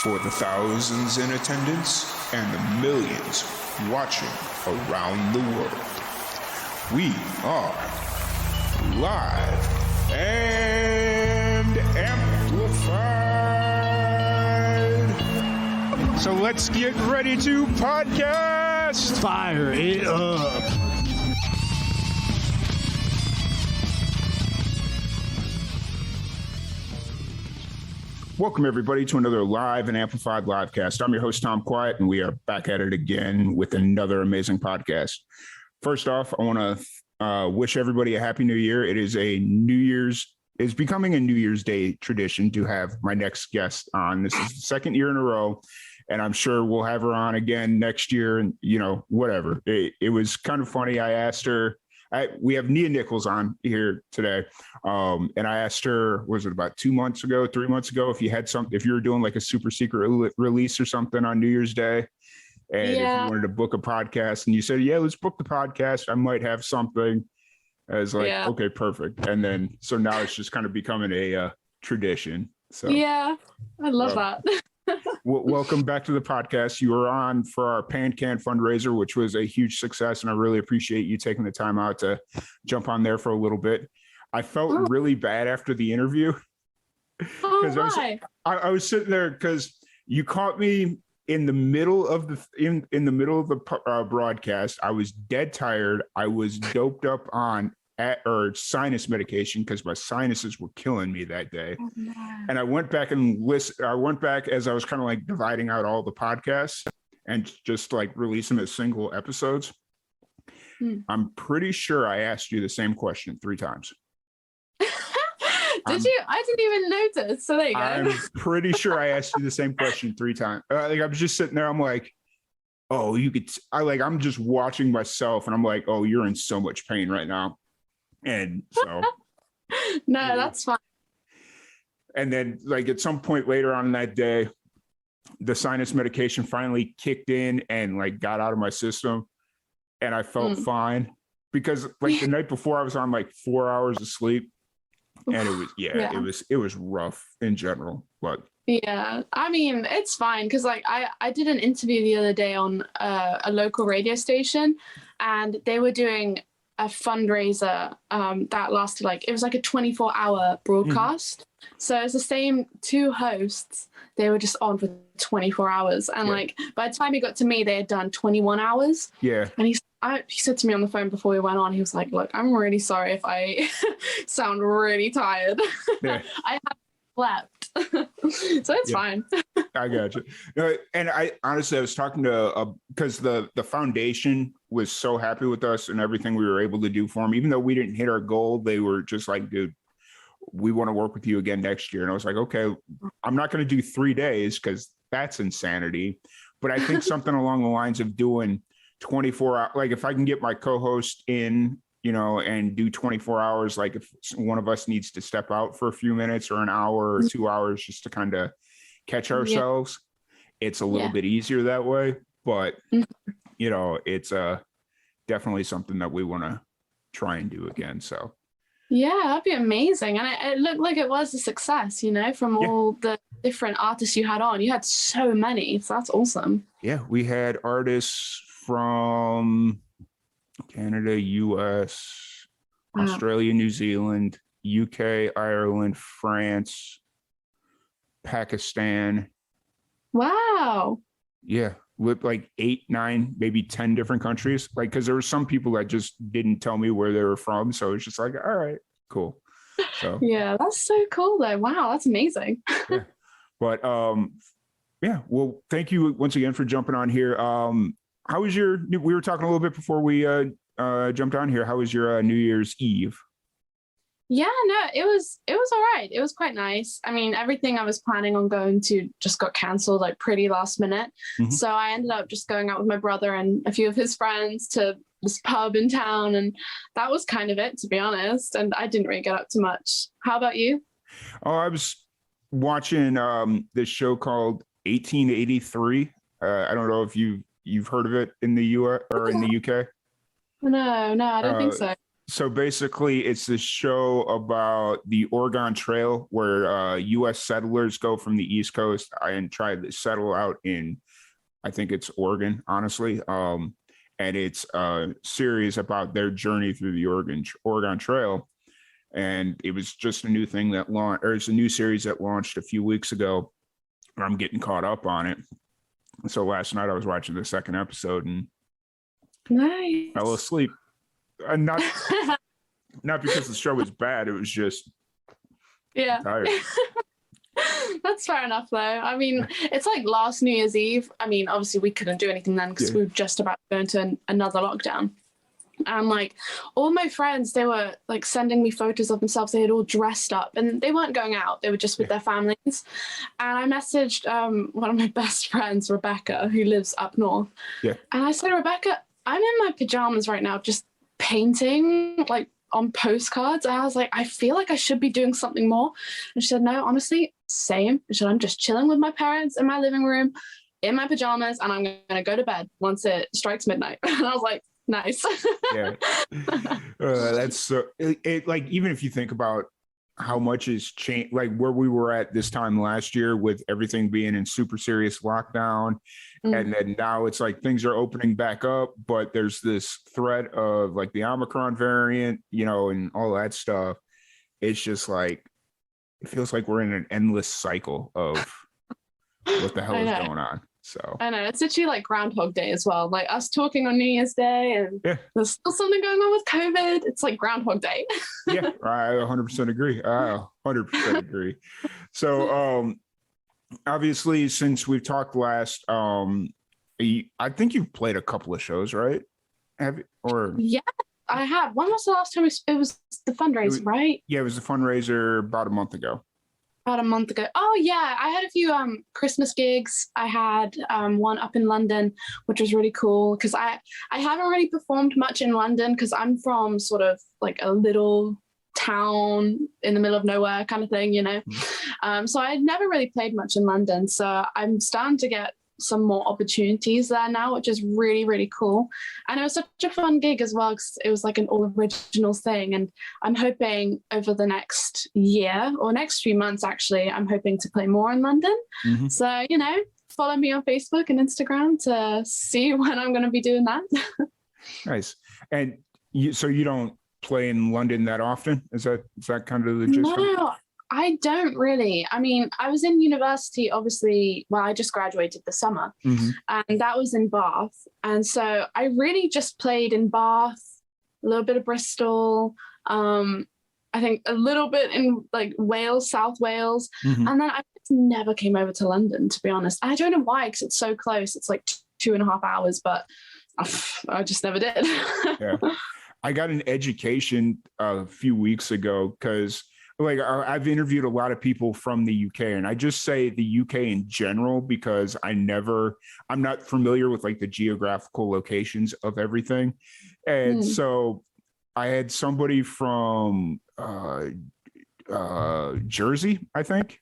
For the thousands in attendance and the millions watching around the world, we are live and amplified. So let's get ready to podcast. Fire it up. Welcome, everybody, to another live and amplified livecast. I'm your host, Tom Quiet, and we are back at it again with another amazing podcast. First off, I want to wish everybody a happy new year. It is it's becoming a New Year's Day tradition to have my next guest on. This is the second year in a row, and I'm sure we'll have her on again next year, and, whatever. It was kind of funny. I asked her, we have Nicholls on here today. And I asked her, was it about 3 months ago, if you were doing like a super secret release or something on New Year's Day, and if you wanted to book a podcast, and you said, yeah, let's book the podcast. I might have something. I was like, okay, perfect. And then, so now it's just kind of becoming a tradition. So yeah, I love that. Welcome back to the podcast. You were on for our Pan Can fundraiser, which was a huge success, and I really appreciate you taking the time out to jump on there for a little bit. I felt really bad after the interview because I was sitting there because you caught me in the middle of the broadcast. I was dead tired. I was doped up on sinus medication because my sinuses were killing me that day. Oh, and I went back and listened. I went back as I was kind of like dividing out all the podcasts and just like release them as single episodes. I'm pretty sure I asked you the same question 3 times. Did you? I didn't even notice. So there you go. I'm pretty sure I asked you the same question 3 times. Like I was just sitting there. I'm like, oh, I'm just watching myself, and I'm like, oh, you're in so much pain right now. And so no, that's fine. And then like at some point later on in that day, the sinus medication finally kicked in and like got out of my system, and I felt fine because like the night before I was on like 4 hours of sleep, and it was rough in general. But yeah, I mean, it's fine because like I did an interview the other day on a local radio station, and they were doing a fundraiser that lasted it was like a 24-hour broadcast. So it's the same 2 hosts. They were just on for 24 hours. And like by the time he got to me, they had done 21 hours. Yeah. And he said to me on the phone before we went on, he was like, look, I'm really sorry if I sound really tired. Yeah. I haven't slept. So it's fine. I got you. And I honestly, I was talking to, because the foundation was so happy with us and everything we were able to do for them. Even though we didn't hit our goal, they were just like, dude, we want to work with you again next year. And I was like, okay, I'm not going to do 3 days because that's insanity. But I think something along the lines of doing 24 hours, like if I can get my co-host in, and do 24 hours, like if one of us needs to step out for a few minutes or an hour or 2 hours just to kind of catch ourselves, it's a little bit easier that way. But, it's definitely something that we want to try and do again. So. Yeah, that'd be amazing. And it looked like it was a success, from all the different artists you had on. You had so many. So that's awesome. Yeah, we had artists from Canada, US, Australia, New Zealand, UK, Ireland, France, Pakistan. Wow. Yeah, with like 8, 9, maybe 10 different countries. Like, because there were some people that just didn't tell me where they were from. So it's just like, all right, cool. So yeah, that's so cool though. Wow, that's amazing. Yeah. But well, thank you once again for jumping on here. How was we were talking a little bit before we jumped on here. How was your New Year's Eve? Yeah, no, it was all right. It was quite nice. I mean, everything I was planning on going to just got canceled like pretty last minute. So I ended up just going out with my brother and a few of his friends to this pub in town. And that was kind of it, to be honest. And I didn't really get up to much. How about you? Oh, I was watching this show called 1883. I don't know if you've heard of it in the US or in the UK. No, I don't think so. So basically, it's this show about the Oregon Trail where U.S. settlers go from the East Coast and try to settle out in, I think it's Oregon, honestly. And it's a series about their journey through the Oregon Trail. And it was just a new thing that launched, or it's a new series that launched a few weeks ago. I'm getting caught up on it. So last night I was watching the second episode and Nice. fell asleep. Not because the show was bad. It was just tired. That's fair enough, though. I mean, it's like last New Year's Eve. I mean, obviously we couldn't do anything then because we were just about to go into another lockdown. And like all my friends, they were like sending me photos of themselves. They had all dressed up and they weren't going out. They were just with their families. And I messaged one of my best friends, Rebecca, who lives up north. Yeah. And I said, Rebecca, I'm in my pajamas right now, just painting like on postcards. And I was like, I feel like I should be doing something more. And she said, no, honestly, same. She said, I'm just chilling with my parents in my living room in my pajamas and I'm going to go to bed once it strikes midnight. And I was like, nice. Yeah. That's so like, even if you think about how much has changed, like where we were at this time last year with everything being in super serious lockdown. And then now it's like things are opening back up, but there's this threat of like the Omicron variant, you know, and all that stuff. It's just like, it feels like we're in an endless cycle of what the hell is going on. So I know it's literally like Groundhog Day as well. Like us talking on New Year's Day, and there's still something going on with COVID. It's like Groundhog Day. Yeah, I 100% agree. I 100% agree. So, obviously, since we've talked last, I think you've played a couple of shows, right? Have you, or yeah, I have. When was the last time it was the fundraiser, right? Yeah, it was the fundraiser about a month ago. About a month ago. Oh yeah, I had a few Christmas gigs. I had one up in London, which was really cool because I haven't really performed much in London because I'm from sort of like a little town in the middle of nowhere kind of thing, you know. So I had never really played much in London. So I'm starting to get some more opportunities there now, which is really, really cool. And it was such a fun gig as well because it was like an all original thing. And I'm hoping over the next year or next few months, actually, I'm hoping to play more in London. So, you know, follow me on Facebook and Instagram to see when I'm going to be doing that. Nice. And so you don't play in London that often? Is that kind of the gist? No, I don't really. I mean, I was in university, obviously, well, I just graduated this summer, and that was in Bath. And so I really just played in Bath, a little bit of Bristol, I think a little bit in like Wales, South Wales. And then I just never came over to London, to be honest. I don't know why, because it's so close. It's like 2.5 hours, but I just never did. Yeah. I got an education a few weeks ago because like I've interviewed a lot of people from the UK, and I just say the UK in general because I'm not familiar with like the geographical locations of everything. And so I had somebody from Jersey, I think.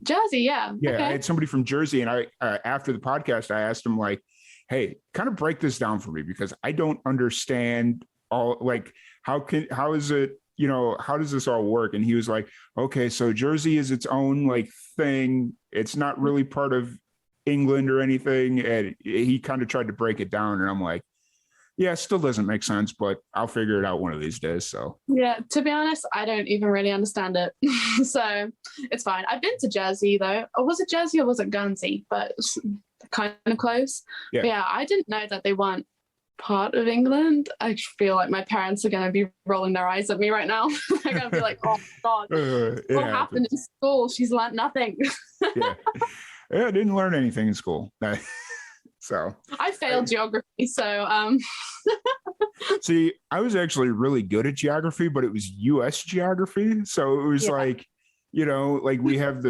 Jersey, yeah. Yeah, okay. I had somebody from Jersey, and I after the podcast, I asked him like, hey, kind of break this down for me because I don't understand all, like, how is it, you know, how does this all work? And he was like, okay, so Jersey is its own like thing. It's not really part of England or anything. And he kind of tried to break it down. And I'm like, yeah, it still doesn't make sense, but I'll figure it out one of these days. So yeah, to be honest, I don't even really understand it. So it's fine. I've been to Jersey though. Or was it Jersey or was it Guernsey? But it's kind of close. Yeah. But yeah, I didn't know that they weren't part of England. I feel like my parents are going to be rolling their eyes at me right now. They're going to be like, oh God, what happened in school? She's learned nothing. Yeah, I didn't learn anything in school. So I failed geography. So see, I was actually really good at geography, but it was US geography. So it was like, you know, like we have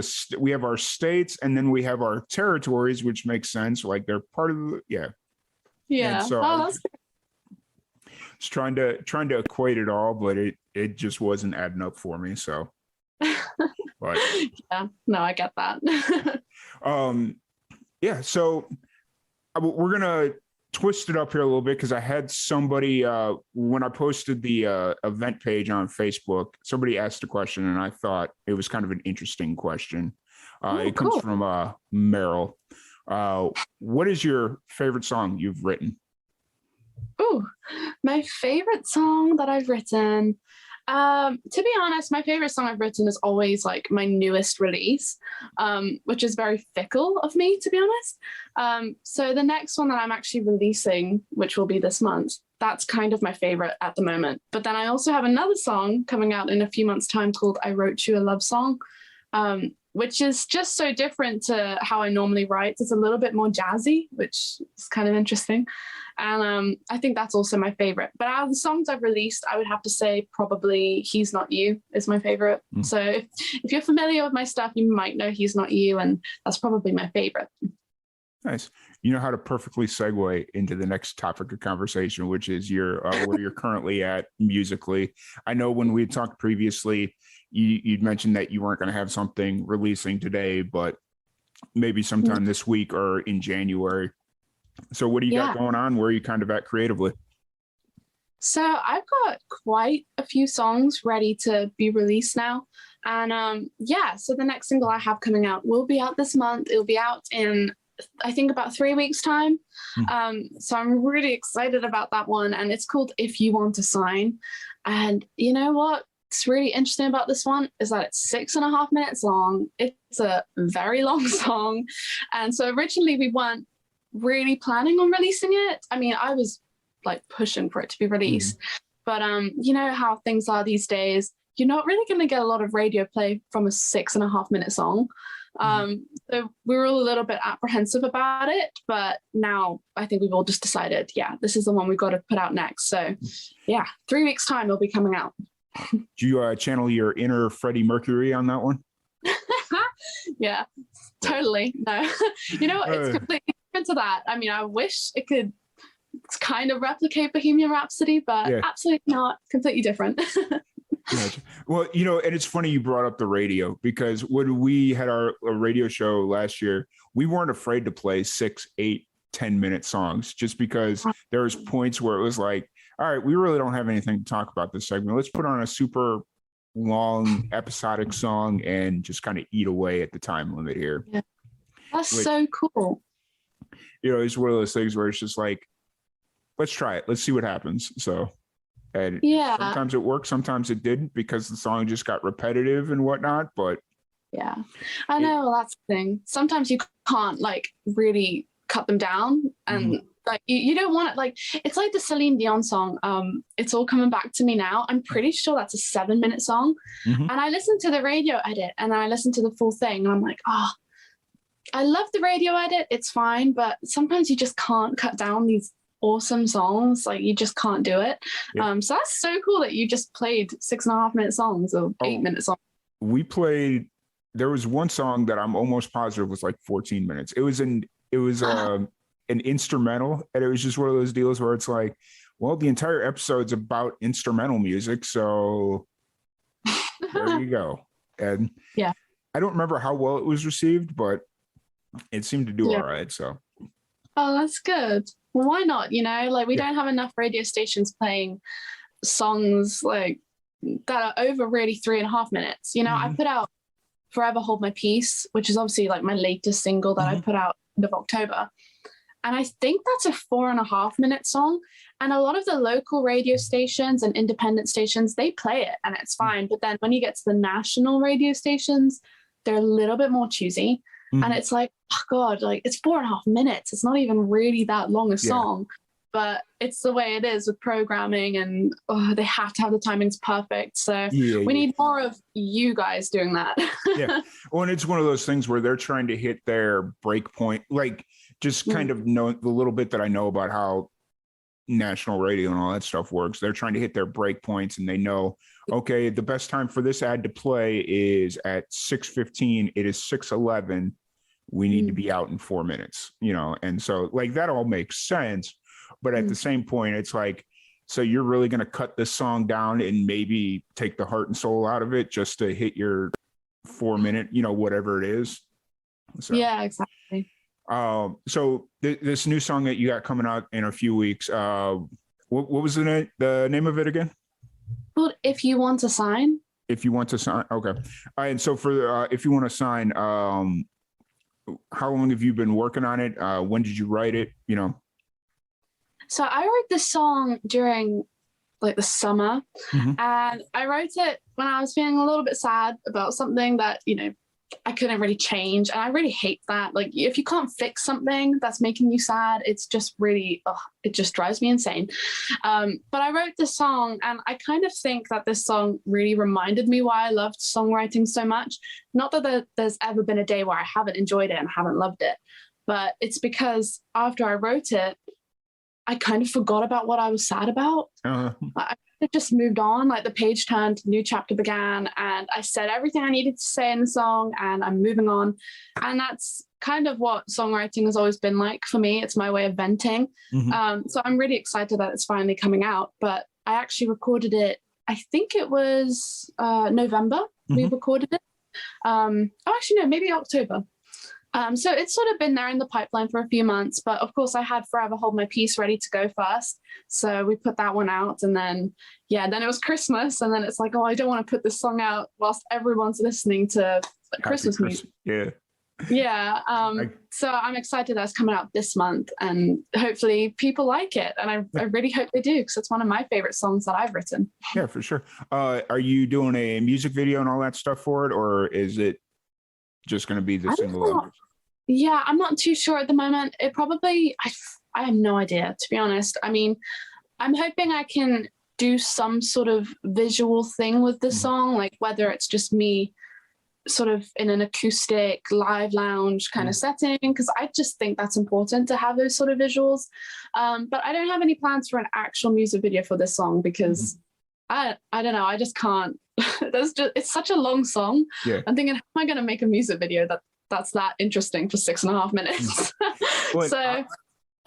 our states and then we have our territories, which makes sense. Like they're part of the, yeah. And so I was trying to equate it all, but it just wasn't adding up for me. So, but yeah, no, I get that. Yeah. So we're gonna twist it up here a little bit because I had somebody when I posted the event page on Facebook, somebody asked a question and I thought it was kind of an interesting question. It comes from Meryl. What is your favorite song you've written? Oh, my favorite song that I've written. To be honest, my favorite song I've written is always like my newest release, which is very fickle of me, to be honest. So the next one that I'm actually releasing, which will be this month, that's kind of my favorite at the moment. But then I also have another song coming out in a few months' time called I Wrote You a Love Song, which is just so different to how I normally write. It's a little bit more jazzy, which is kind of interesting. And I think that's also my favorite. But out of the songs I've released, I would have to say probably He's Not You is my favorite. So if you're familiar with my stuff, you might know He's Not You, and that's probably my favorite. Nice. You know how to perfectly segue into the next topic of conversation, which is your where you're currently at musically. I know when we had talked previously, you'd mentioned that you weren't going to have something releasing today, but maybe sometime this week or in January. So what do you got going on? Where are you kind of at creatively? So I've got quite a few songs ready to be released now. And so the next single I have coming out will be out this month. It'll be out in, I think, about 3 weeks' time. So I'm really excited about that one. And it's called If You Want to Sign. And you know what? What's really interesting about this one is that it's 6.5 minutes long. It's a very long song. And so originally we weren't really planning on releasing it. I mean, I was like pushing for it to be released. But you know how things are these days. You're not really going to get a lot of radio play from a 6.5 minute song. So we were all a little bit apprehensive about it, but now I think we've all just decided, this is the one we've got to put out next. So 3 weeks time it'll be coming out. Do you channel your inner Freddie Mercury on that one? Yeah, totally. No, you know what? It's completely different to that. I mean, I wish it could kind of replicate Bohemian Rhapsody, but absolutely not. Completely different. Gotcha. Well, you know, and it's funny you brought up the radio, because when we had our radio show last year, we weren't afraid to play 6, 8, 10-minute songs, just because there was points where it was like, all right, we really don't have anything to talk about this segment. Let's put on a super long episodic song and just kind of eat away at the time limit here. Yeah. That's so cool. You know, it's one of those things where it's just like, let's try it. Let's see what happens. So, and sometimes it worked, sometimes it didn't, because the song just got repetitive and whatnot. But I know, that's the thing. Sometimes you can't like really cut them down, and like you don't want it. Like, it's like the Celine Dion song, It's All Coming Back to Me Now. I'm pretty sure that's a 7-minute song. And I listened to the radio edit and then I listened to the full thing and I'm like, I love the radio edit, it's fine, but sometimes you just can't cut down these awesome songs. Like, you just can't do it. So that's so cool that you just played 6.5 minute songs or 8-minute songs. There was one song that I'm almost positive was like 14 minutes. It was an instrumental, and it was just one of those deals where it's like, well, the entire episode's about instrumental music, so there you go. And I don't remember how well it was received, but it seemed to do all right. So that's good. Well, why not? You know, like, we don't have enough radio stations playing songs like that are over really 3.5 minutes. You know, I put out Forever Hold My Peace, which is obviously like my latest single that I put out end of October. And I think that's a 4.5 minute song. And a lot of the local radio stations and independent stations, they play it and it's fine. But then when you get to the national radio stations, they're a little bit more choosy. And it's like, oh God, like, it's 4.5 minutes. It's not even really that long a song, but it's the way it is with programming, and they have to have the timings perfect. So we need more of you guys doing that. Well, and it's one of those things where they're trying to hit their break point, like, just kind of know the little bit that I know about how national radio and all that stuff works. They're trying to hit their break points, and they know, okay, the best time for this ad to play is at 6:15. It is 6:11. We need to be out in 4 minutes, you know? And so, like, that all makes sense. But at the same point, it's like, so you're really going to cut this song down and maybe take the heart and soul out of it just to hit your 4 minute, you know, whatever it is. So, yeah, exactly. So this new song that you got coming out in a few weeks, what was the name of it again? Well, if you want to sign. If you want to sign, okay. And so for if you want to sign, how long have you been working on it? When did you write it? You know. So I wrote this song during like the summer, Mhm. and I wrote it when I was feeling a little bit sad about something that, you know, I couldn't really change. And I really hate that. Like, if you can't fix something that's making you sad, it's just really, it just drives me insane. But I wrote this song, and I kind of think that this song really reminded me why I loved songwriting so much. Not that there's ever been a day where I haven't enjoyed it and haven't loved it, but it's because after I wrote it, I kind of forgot about what I was sad about. I just moved on. Like, the page turned, new chapter began, and I said everything I needed to say in the song, and I'm moving on. And that's kind of what songwriting has always been like for me. It's my way of venting. So I'm really excited that it's finally coming out. But I actually recorded it, I think it was November. We recorded it. Actually, no, maybe October. So it's sort of been there in the pipeline for a few months, but of course I had Forever Hold My Peace ready to go first. So we put that one out, and then it was Christmas, and then it's like, oh, I don't want to put this song out whilst everyone's listening to Christmas music. Yeah. So I'm excited that it's coming out this month, and hopefully people like it. And I really hope they do, because it's one of my favorite songs that I've written. Yeah, for sure. Are you doing a music video and all that stuff for it, or is it just going to be the single? Yeah, I'm not too sure at the moment. It probably, I have no idea, to be honest. I mean, I'm hoping I can do some sort of visual thing with the song, like whether it's just me sort of in an acoustic live lounge kind of setting, because I just think that's important to have those sort of visuals. But I don't have any plans for an actual music video for this song, because I don't know, I just can't. It's such a long song. Yeah. I'm thinking, how am I going to make a music video that's that interesting for 6.5 minutes?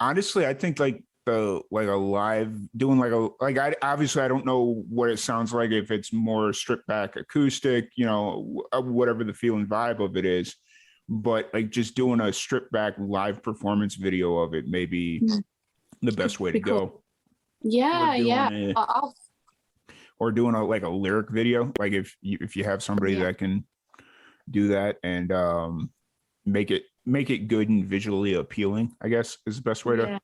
Honestly, I think like a live doing I obviously I don't know what it sounds like, if it's more stripped back acoustic, you know, whatever the feel and vibe of it is, but like just doing a stripped back live performance video of it may be the best way to go. Yeah. Or doing a lyric video, like if you have somebody that can do that and make it good and visually appealing, I guess is the best way to.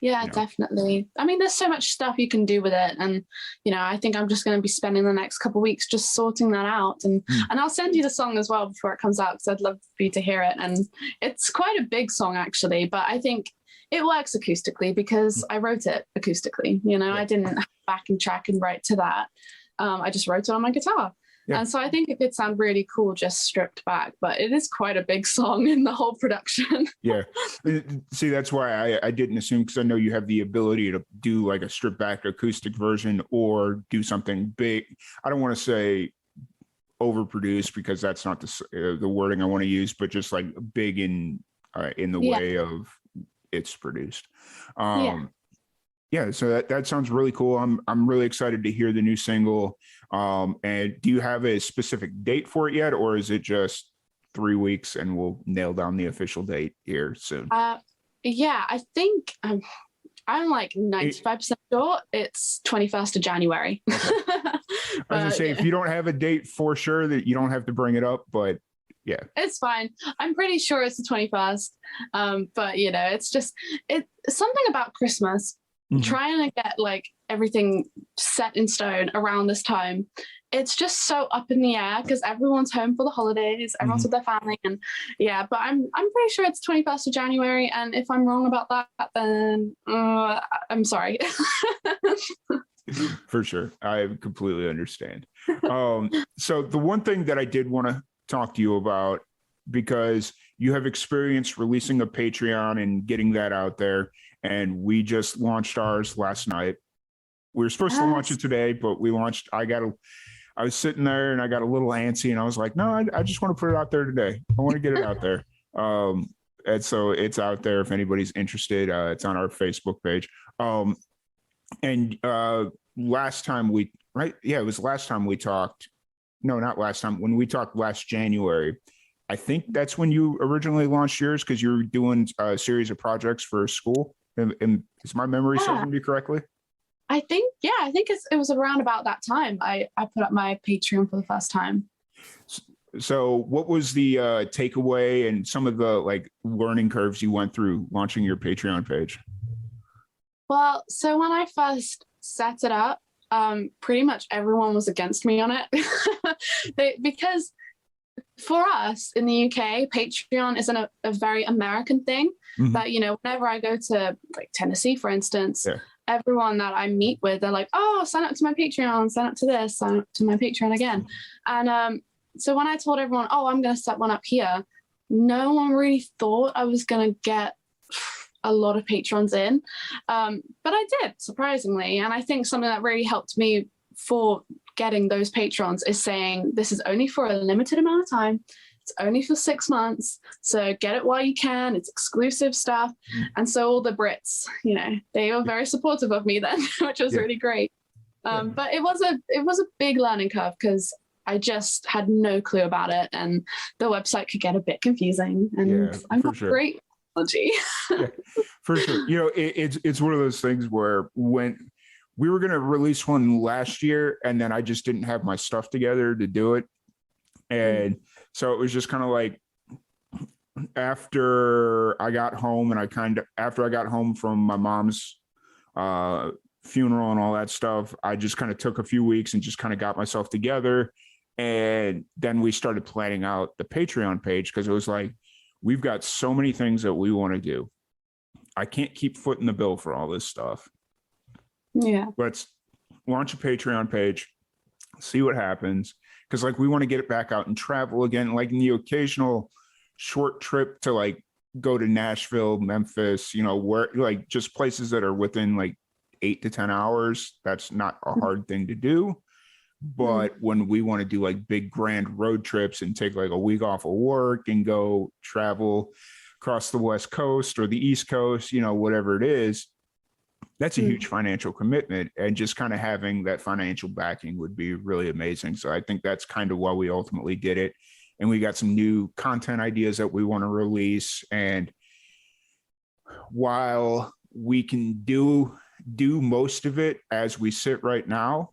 Yeah, definitely. I mean, there's so much stuff you can do with it, and you know, I think I'm just going to be spending the next couple of weeks just sorting that out, and I'll send you the song as well before it comes out, because I'd love for you to hear it. And it's quite a big song actually, but I think it works acoustically because I wrote it acoustically. You know, I didn't back and track and write to that. I just wrote it on my guitar. And so I think it could sound really cool just stripped back, but it is quite a big song in the whole production. Yeah. See, that's why I didn't assume, because I know you have the ability to do like a stripped back acoustic version or do something big. I don't want to say overproduced, because that's not the wording I want to use, but just like big in the way of it's produced. So that sounds really cool. I'm really excited to hear the new single. And do you have a specific date for it yet, or is it just 3 weeks and we'll nail down the official date here soon? I think I'm like 95% sure it's 21st of January. Okay. I was gonna say, if you don't have a date for sure, that you don't have to bring it up, but yeah, it's fine. I'm pretty sure it's the 21st. But you know, it's something about Christmas. Trying to get like everything set in stone around this time, it's just so up in the air, because everyone's home for the holidays, everyone's with their family, and but I'm pretty sure it's 21st of January, and if I'm wrong about that, then I'm sorry. For sure, I completely understand. So the one thing that I did want to talk to you about, because you have experience releasing a Patreon and getting that out there, and we just launched ours last night. We were supposed to launch it today, but we launched. I was sitting there and I got a little antsy, and I was like, no, I just want to put it out there today. I want to get it out there. And so it's out there if anybody's interested. It's on our Facebook page. And last time it was last time we talked. No, not last time. When we talked last January, I think that's when you originally launched yours, because you were doing a series of projects for school. And is my memory serving me correctly? I think it was around about that time I put up my Patreon for the first time. So what was the takeaway and some of the like learning curves you went through launching your Patreon page? Well, so when I first set it up, pretty much everyone was against me on it. Because for us in the UK, Patreon isn't a very American thing. Mhm. But, whenever I go to like Tennessee, for instance, Yeah. everyone that I meet with, they're like, oh, sign up to my Patreon, sign up to this, sign up to my Patreon again. And so when I told everyone, oh, I'm going to set one up here, no one really thought I was going to get a lot of patrons in. But I did, surprisingly. And I think something that really helped me for getting those patrons is saying this is only for a limited amount of time. It's only for 6 months. So get it while you can. It's exclusive stuff. And so all the Brits, they were very supportive of me then, which was really great. But it was a big learning curve because I just had no clue about it. And the website could get a bit confusing. And I'm not great at technology. For sure. It's one of those things where when we were going to release one last year and then I just didn't have my stuff together to do it. And so it was just kind of like after I got home after I got home from my mom's funeral and all that stuff, I just kind of took a few weeks and just kind of got myself together. And then we started planning out the Patreon page because it was like, we've got so many things that we want to do. I can't keep footing the bill for all this stuff. Yeah. Let's launch a Patreon page, see what happens. Because like we want to get it back out and travel again, like in the occasional short trip to like go to Nashville, Memphis, where like just places that are within like 8 to 10 hours. That's not a hard thing to do. But when we want to do like big grand road trips and take like a week off of work and go travel across the West Coast or the East Coast, whatever it is, that's a huge financial commitment. And just kind of having that financial backing would be really amazing. So I think that's kind of why we ultimately did it. And we got some new content ideas that we want to release. And while we can do most of it as we sit right now,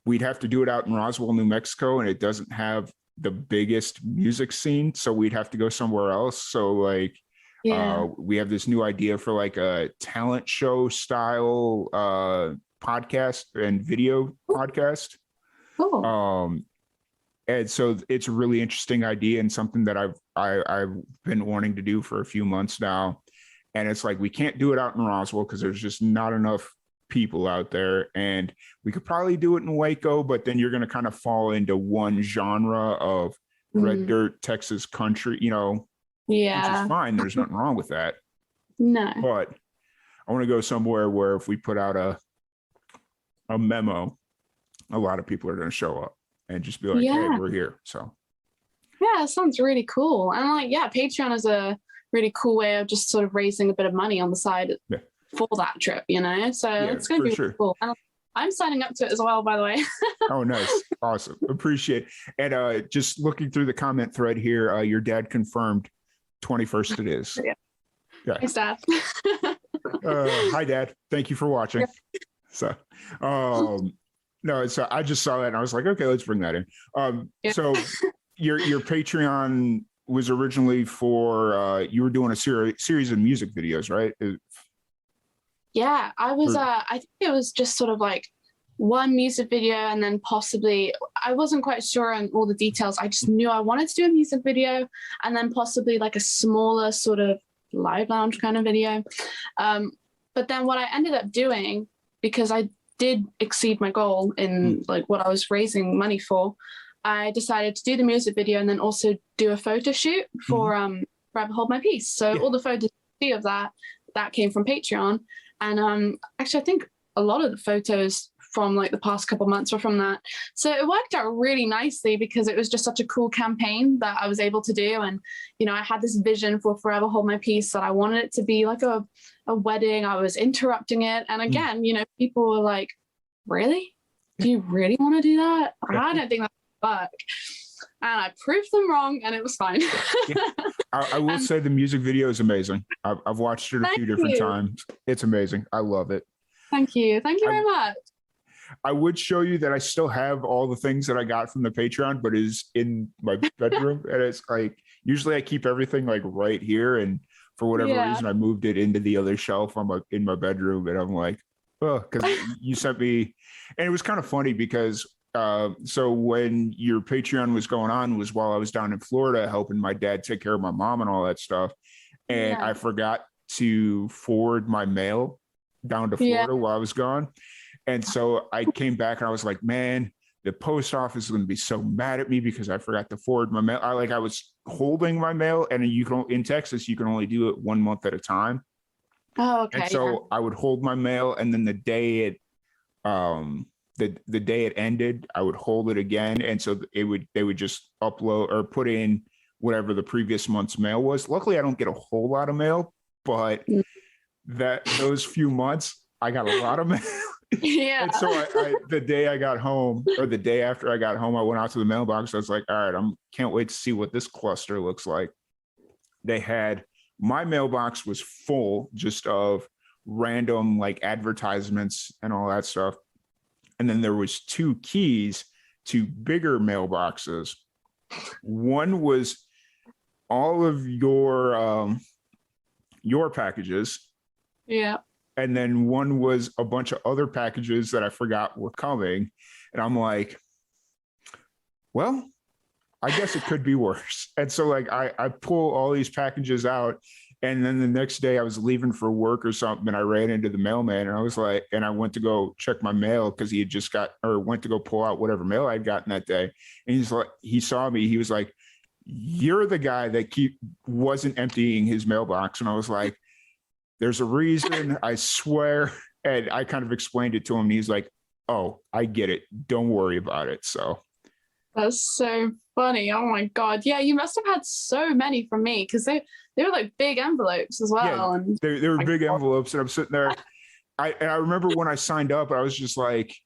we'd have to do it out in Roswell, New Mexico, and it doesn't have the biggest music scene. So we'd have to go somewhere else. So like, we have this new idea for like a talent show style podcast and video podcast. Cool. And so it's a really interesting idea and something that I've been wanting to do for a few months now. And it's like, we can't do it out in Roswell because there's just not enough people out there. And we could probably do it in Waco, but then you're going to kind of fall into one genre of red dirt, Texas country, which is fine. There's nothing wrong with that. No. But I want to go somewhere where if we put out a memo, a lot of people are going to show up and just be like, hey, we're here. So. Yeah, it sounds really cool. And like, Patreon is a really cool way of just sort of raising a bit of money on the side for that trip, So it's going to be really cool. And I'm signing up to it as well, by the way. Oh, nice. Awesome. Appreciate it. And just looking through the comment thread here, your dad confirmed 21st it is. Thanks, Dad. Hi, Dad. Thank you for watching. So, no, so I just saw that and I was like, okay, let's bring that in. So your Patreon was originally for, you were doing a series of music videos, right? Yeah, I was, I think it was just sort of like one music video and then possibly, I wasn't quite sure on all the details. I just knew I wanted to do a music video and then possibly like a smaller sort of live lounge kind of video. But then what I ended up doing, because I did exceed my goal in like what I was raising money for, I decided to do the music video and then also do a photo shoot for Forever Hold My Peace. So all the photos of that came from Patreon. And actually, I think a lot of the photos from like the past couple of months were from that. So it worked out really nicely because it was just such a cool campaign that I was able to do. And, I had this vision for Forever Hold My Peace that I wanted it to be like a wedding. I was interrupting it. And again, people were like, really? Do you really want to do that? I don't think that would work. and I proved them wrong, and it was fine. Yeah. I will say the music video is amazing. I've watched it a few different times. It's amazing. I love it. Thank you very much. I would show you that I still have all the things that I got from the Patreon, but is in my bedroom. And it's like, usually I keep everything like right here. And for whatever reason, I moved it into the other shelf in my bedroom. And I'm like, oh, because you sent me, and it was kind of funny because so when your Patreon was going on was while I was down in Florida helping my dad take care of my mom and all that stuff. And I forgot to forward my mail down to Florida while I was gone. And so I came back and I was like, man, the post office is going to be so mad at me because I forgot to forward my mail. I was holding my mail, and in Texas, you can only do it 1 month at a time. Oh, okay. And so I would hold my mail, and then the day it ended, I would hold it again. And so they would just upload or put in whatever the previous month's mail was. Luckily, I don't get a whole lot of mail, but those few months, I got a lot of mail. Yeah. And so the day I got home, or the day after I got home, I went out to the mailbox. I was like, all right, can't wait to see what this cluster looks like. My mailbox was full just of random like advertisements and all that stuff. And then there was 2 keys to bigger mailboxes. One was all of your packages. Yeah. And then one was a bunch of other packages that I forgot were coming. And I'm like, well, I guess it could be worse. And so like I pull all these packages out, and then the next day I was leaving for work or something, and I ran into the mailman, and I was like, and I went to go check my mail because he had just went to go pull out whatever mail I'd gotten that day. And he's like, he saw me, he was like, you're the guy that wasn't emptying his mailbox. And I was like, there's a reason, I swear. And I kind of explained it to him, and he's like, oh, I get it. Don't worry about it. So that's so funny. Oh my God. Yeah, you must have had so many from me, because they were like big envelopes as well. Yeah, and they were big envelopes, and I'm sitting there. I remember when I signed up, I was just like,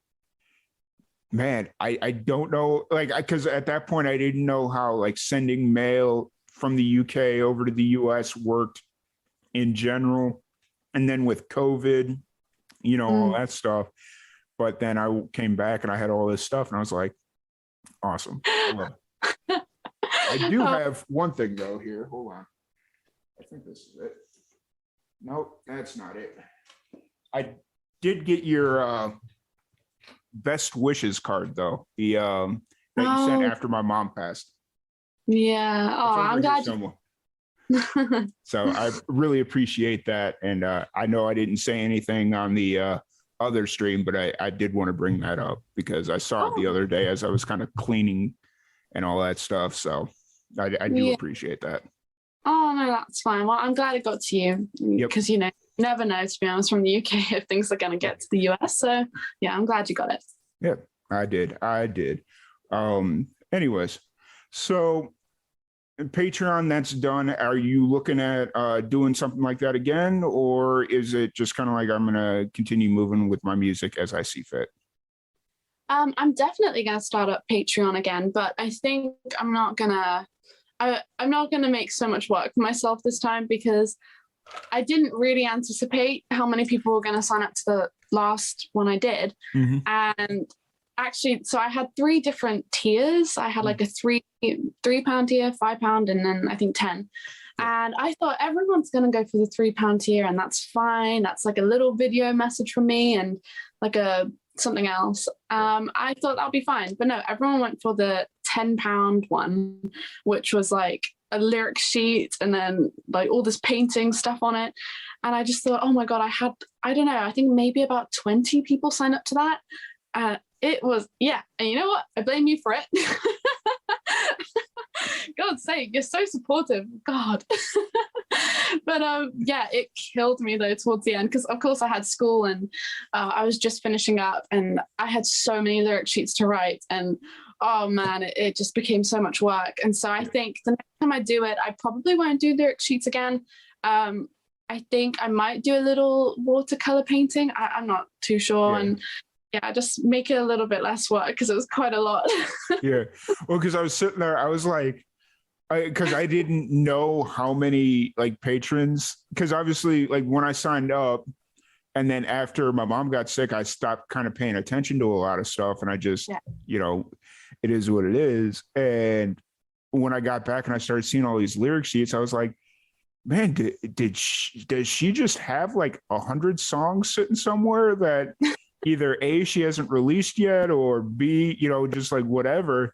man, I don't know, like, because at that point I didn't know how like sending mail from the UK over to the US worked in general. And then with COVID, all that stuff. But then I came back and I had all this stuff, and I was like, awesome. I do have one thing though here. Hold on. I think this is it. Nope, that's not it. I did get your best wishes card though. The that you sent after my mom passed. Yeah. Oh, I'm glad. So I really appreciate that. And I know I didn't say anything on the other stream, but I did want to bring that up because I saw it the other day as I was kind of cleaning and all that stuff. So I do appreciate that. Oh, no, that's fine. Well, I'm glad it got to you because, you never know, to be honest, from the UK if things are going to get to the US. So, yeah, I'm glad you got it. Yeah, I did. Anyways, so Patreon, that's done. Are you looking at doing something like that again? Or is it just kind of like I'm going to continue moving with my music as I see fit? I'm definitely going to start up Patreon again, but I think I'm not going to make so much work for myself this time because I didn't really anticipate how many people were going to sign up to the last one I did. Mm-hmm. And actually, so I had 3 different tiers. I had like a £3 tier, £5, and then I think 10. And I thought everyone's going to go for the £3 tier, and that's fine. That's like a little video message from me and like something else. I thought that'll be fine. But no, everyone went for the £10 one, which was like a lyric sheet and then like all this painting stuff on it. And I just thought, oh my God, I don't know, I think maybe about 20 people signed up to that. It was, yeah. And you know what? I blame you for it. God's sake, you're so supportive. God. But yeah, it killed me though towards the end because of course I had school and I was just finishing up and I had so many lyric sheets to write and oh man, it just became so much work. And so I think the next time I do it, I probably won't do lyric sheets again. I think I might do a little watercolor painting. I'm not too sure. Yeah. And yeah, just make it a little bit less work because it was quite a lot. Yeah. Well, because I was sitting there, I was like, because I didn't know how many like patrons, because obviously like when I signed up and then after my mom got sick, I stopped kind of paying attention to a lot of stuff. And I just, you know, it is what it is. And when I got back and I started seeing all these lyric sheets, I was like, man, does she just have like 100 songs sitting somewhere that either A, she hasn't released yet, or B, you know, just like whatever.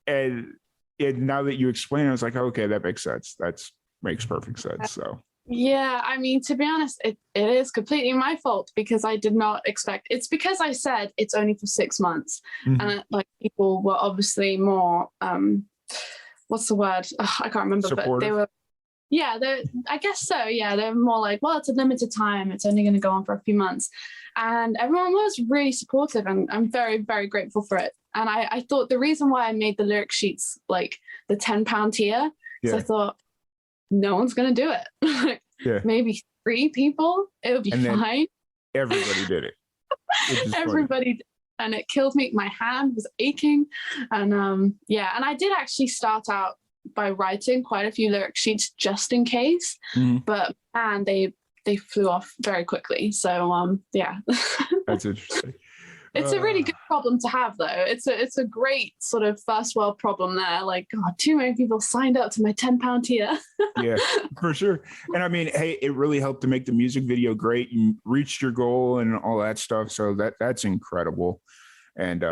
And now that you explain it, I was like, okay, that makes sense. Makes perfect sense. So yeah, I mean, to be honest, it is completely my fault because I did not expect. It's because I said it's only for 6 months, and like people were obviously more what's the word? I can't remember, supportive. But they were. Yeah, I guess so. Yeah, they're more like, well, it's a limited time. It's only going to go on for a few months. And everyone was really supportive, and I'm very, very grateful for it. And I thought the reason why I made the lyric sheets like the £10 tier, because I thought no one's going to do it. Maybe 3 people, it would be fine. Everybody did it. Everybody did. And it killed me. My hand was aching. And and I did actually start out by writing quite a few lyric sheets just in case, but they flew off very quickly. So that's interesting. It's a really good problem to have, though. It's a great sort of first world problem there. Like, too many people signed up to my £10 tier. Yeah, for sure. And I mean, hey, it really helped to make the music video great. You reached your goal and all that stuff. So that's incredible. And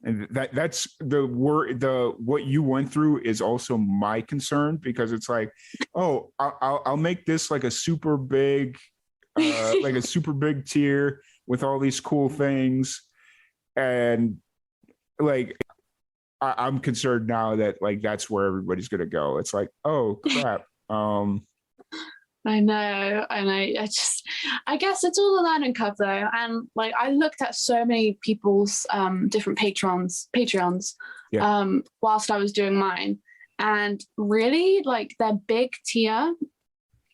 and that's what you went through is also my concern, because it's like, oh, I'll make this like a super big like a super big tier with all these cool things, and like I'm concerned now that like that's where everybody's gonna go. It's like, oh crap. I know. I guess it's all a learning curve, though. And like, I looked at so many people's different Patreons whilst I was doing mine, and really, like, their big tier,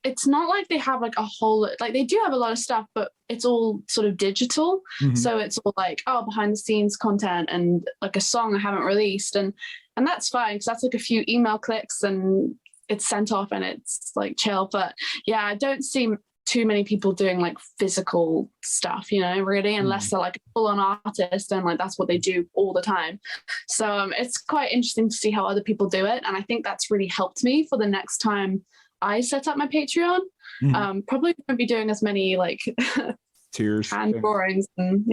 it's not like they have like a whole, like they do have a lot of stuff, but it's all sort of digital. So it's all like, behind the scenes content and like a song I haven't released, and that's fine because that's like a few email clicks and it's sent off and it's like chill. But yeah, I don't see too many people doing like physical stuff, really, unless they're like a full-on artist and like that's what they do all the time. So it's quite interesting to see how other people do it, and I think that's really helped me for the next time I set up my Patreon. Probably won't be doing as many like tiers, hand drawings, and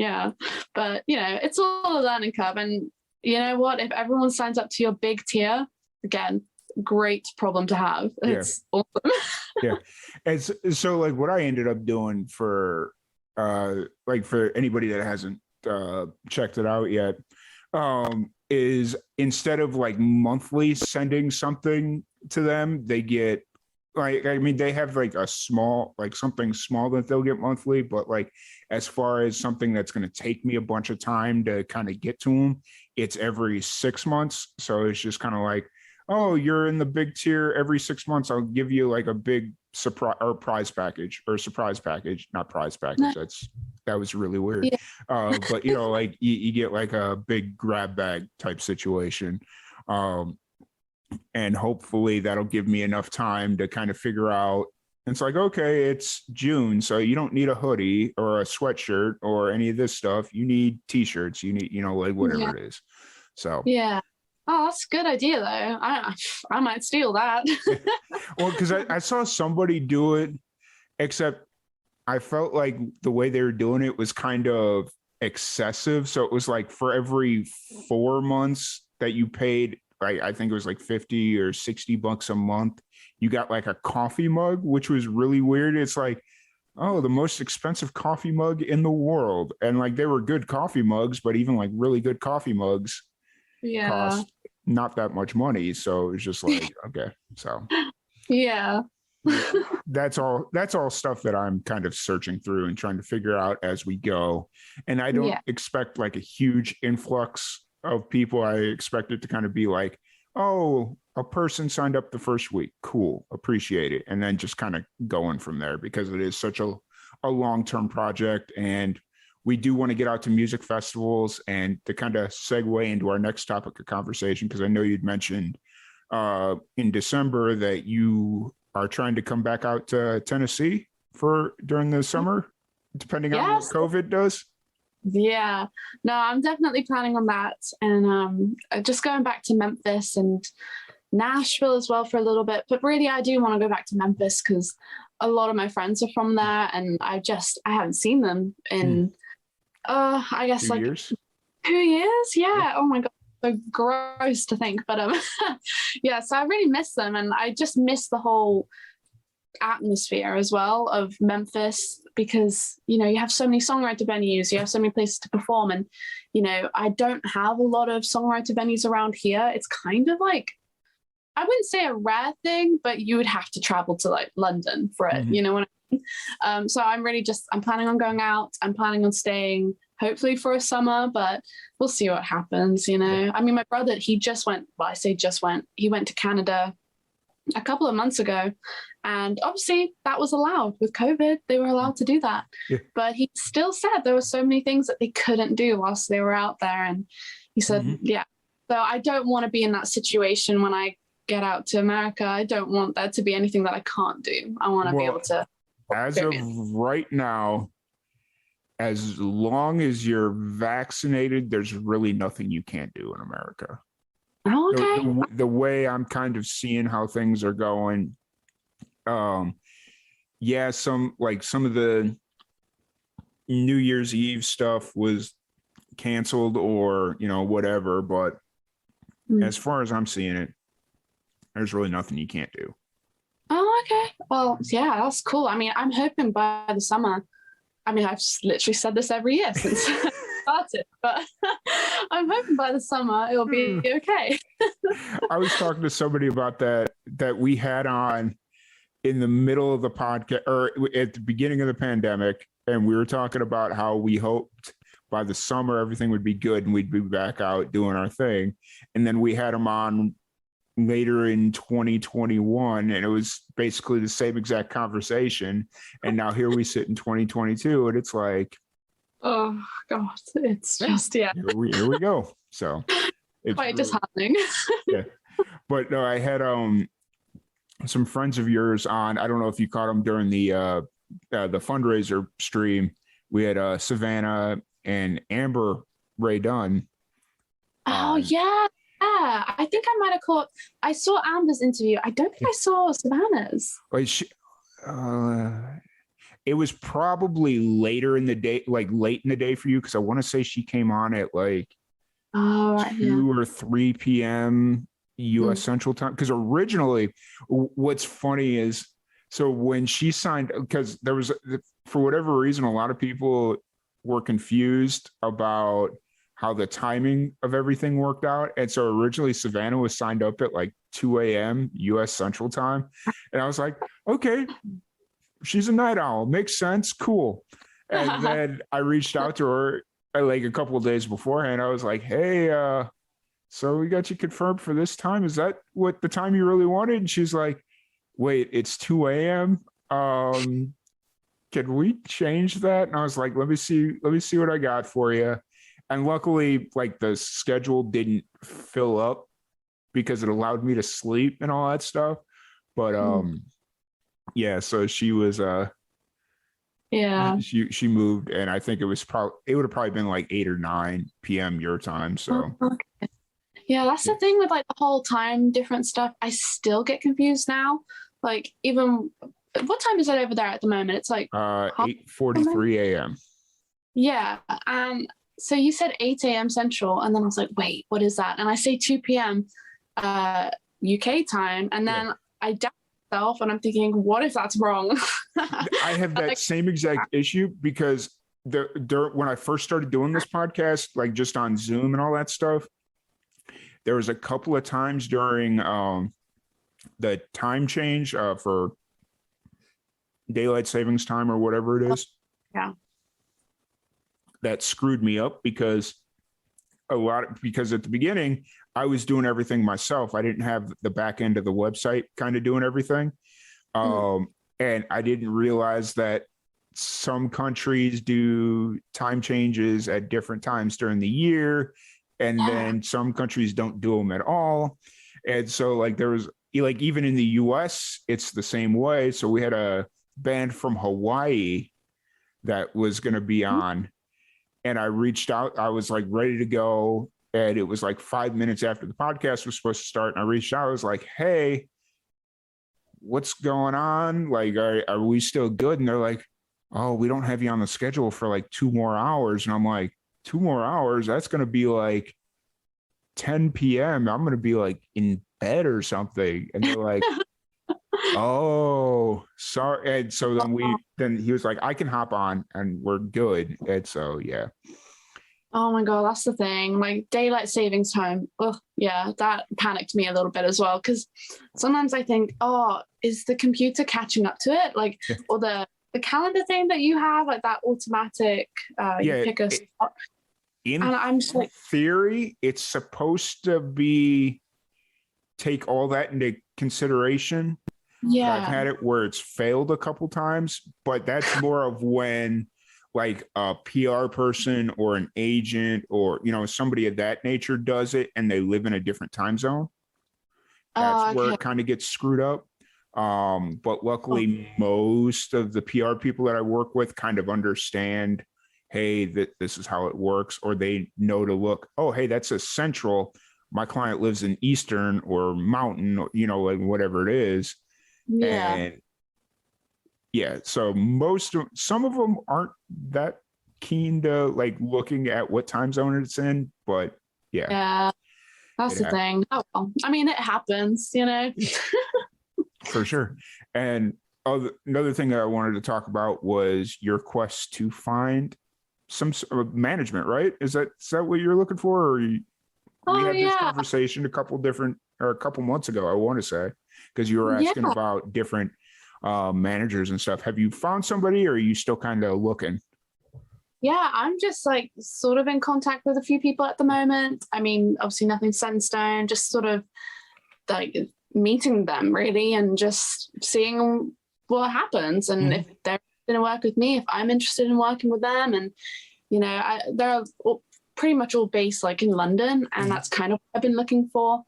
but it's all a learning curve. And you know what, if everyone signs up to your big tier, again, great problem to have. It's awesome. And so like what I ended up doing for like for anybody that hasn't checked it out yet, is instead of like monthly sending something to them, they get like, I mean, they have like a small, like something small that they'll get monthly, but like as far as something that's going to take me a bunch of time to kind of get to them, it's every 6 months. So it's just kind of like, oh, you're in the big tier, every 6 months I'll give you like a big surprise or surprise package, not prize package. That was really weird. But like you get like a big grab bag type situation. And hopefully that'll give me enough time to kind of figure out. It's like, okay, it's June, so you don't need a hoodie or a sweatshirt or any of this stuff. You need t-shirts, you need, like whatever it is. So oh, that's a good idea, though. I might steal that. Well, because I saw somebody do it, except I felt like the way they were doing it was kind of excessive. So it was like for every 4 months that you paid, I think it was like 50 or 60 bucks a month, you got like a coffee mug, which was really weird. It's like, oh, the most expensive coffee mug in the world. And like they were good coffee mugs, but even like really good coffee mugs cost not that much money. So it's just like, okay, so that's all stuff that I'm kind of searching through and trying to figure out as we go. And I don't expect like a huge influx of people. I expect it to kind of be like, oh, a person signed up the first week, cool, appreciate it, and then just kind of going from there, because it is such a long-term project. And we do want to get out to music festivals, and to kind of segue into our next topic of conversation, because I know you'd mentioned in December that you are trying to come back out to Tennessee for during the summer, depending on what COVID does. Yeah, no, I'm definitely planning on that. And just going back to Memphis and Nashville as well for a little bit. But really, I do want to go back to Memphis because a lot of my friends are from there, and I haven't seen them in, I guess 2 like years. 2 years. Yeah. Oh my God. So gross to think. But yeah, so I really miss them, and I just miss the whole atmosphere as well of Memphis, because you have so many songwriter venues, you have so many places to perform, and I don't have a lot of songwriter venues around here. It's kind of like, I wouldn't say a rare thing, but you would have to travel to like London for it. You know what I mean? So I'm planning on going out. I'm planning on staying hopefully for a summer, but we'll see what happens. I mean, my brother, he went to Canada a couple of months ago, and obviously that was allowed with COVID. They were allowed to do that. But he still said there were so many things that they couldn't do whilst they were out there. And he said, yeah, so I don't want to be in that situation when I get out to America. I don't want that to be anything that I can't do. I want to be able to. As of right now, as long as you're vaccinated, there's really nothing you can't do in America. Oh, okay. The way I'm kind of seeing how things are going, yeah, some of the New Year's Eve stuff was canceled or whatever, but as far as I'm seeing it, there's really nothing you can't do. Oh, okay. Well, yeah, that's cool. I mean, I'm hoping by the summer. I mean, I've literally said this every year since I started, but I'm hoping by the summer it'll be okay. I was talking to somebody about that we had on in the middle of the podcast, or at the beginning of the pandemic, and we were talking about how we hoped by the summer everything would be good and we'd be back out doing our thing. And then we had him on later in 2021, and it was basically the same exact conversation. And now here we sit in 2022, and it's like, oh God, it's just here we go. So it's quite disheartening. Yeah, but no, I had some friends of yours on. I don't know if you caught them during the fundraiser stream. We had Savannah and Amber Ray Dunn. Oh yeah. Yeah, I think I might have caught. I saw Amber's interview. I don't think I saw Savannah's. It was probably later in the day, like late in the day for you, because I want to say she came on at like 2 or 3 p.m. U.S. Central Time. Because originally, what's funny is, so when she signed, because there was, for whatever reason, a lot of people were confused about how the timing of everything worked out. And so originally Savannah was signed up at like 2 a.m. U.S. Central Time. And I was like, okay, she's a night owl. Makes sense. Cool. And then I reached out to her like a couple of days beforehand. I was like, hey, so we got you confirmed for this time. Is that what the time you really wanted? And she's like, wait, it's 2 a.m. Can we change that? And I was like, let me see what I got for you. And luckily, like, the schedule didn't fill up because it allowed me to sleep and all that stuff. But yeah, so she was she moved, and I think it would have probably been like 8 or 9 p.m. your time. So okay. Yeah, that's the thing with like the whole time difference stuff. I still get confused now. Like, even what time is it over there at the moment? It's like 8:43 a.m. Yeah. So you said 8 a.m. Central, and then I was like, wait, what is that? And I say 2 p.m. UK time, and then I doubt myself, and I'm thinking, what if that's wrong? I have that same exact issue, because when I first started doing this podcast, like just on Zoom and all that stuff, there was a couple of times during the time change for daylight savings time or whatever it is. Yeah. That screwed me up, because at the beginning I was doing everything myself. I didn't have the back end of the website kind of doing everything. And I didn't realize that some countries do time changes at different times during the year, and then some countries don't do them at all. And so like there was like even in the US, it's the same way. So we had a band from Hawaii that was going to be on, and I reached out. I was like ready to go, and it was like 5 minutes after the podcast was supposed to start. And I reached out. I was like, "Hey, what's going on? Like, are we still good?" And they're like, "Oh, we don't have you on the schedule for like 2 more hours." And I'm like, 2 more hours? That's going to be like 10 p.m. I'm going to be like in bed or something. And they're like, "Oh, sorry." And so then he was like, "I can hop on and we're good." And so, yeah. Oh my God, that's the thing. Like daylight savings time. Oh, yeah, that panicked me a little bit as well. Because sometimes I think, oh, is the computer catching up to it? Like, or the calendar thing that you have, like that automatic, you pick a spot. In and I'm just like, theory, it's supposed to be take all that into consideration. yeah. I've had it where it's failed a couple times, but that's more of when like a PR person or an agent or, somebody of that nature does it and they live in a different time zone. That's where it kind of gets screwed up. But luckily, most of the PR people that I work with kind of understand, hey, this is how it works, or they know to look, oh, hey, that's a central. My client lives in Eastern or Mountain, or, like whatever it is. Yeah. And yeah, so some of them aren't that keen to like looking at what time zone it's in, but yeah. Yeah, that's the thing. Oh, well. I mean, it happens, For sure. And another thing that I wanted to talk about was your quest to find some sort of management, right? Is that what you're looking for? Or we had this conversation a couple months ago, I want to say, because you were asking about different managers and stuff. Have you found somebody, or are you still kind of looking? Yeah, I'm just like sort of in contact with a few people at the moment. I mean, obviously nothing's set in stone, just sort of like meeting them really and just seeing what happens and if they're going to work with me, if I'm interested in working with them. And, they're pretty much all based like in London, and that's kind of what I've been looking for.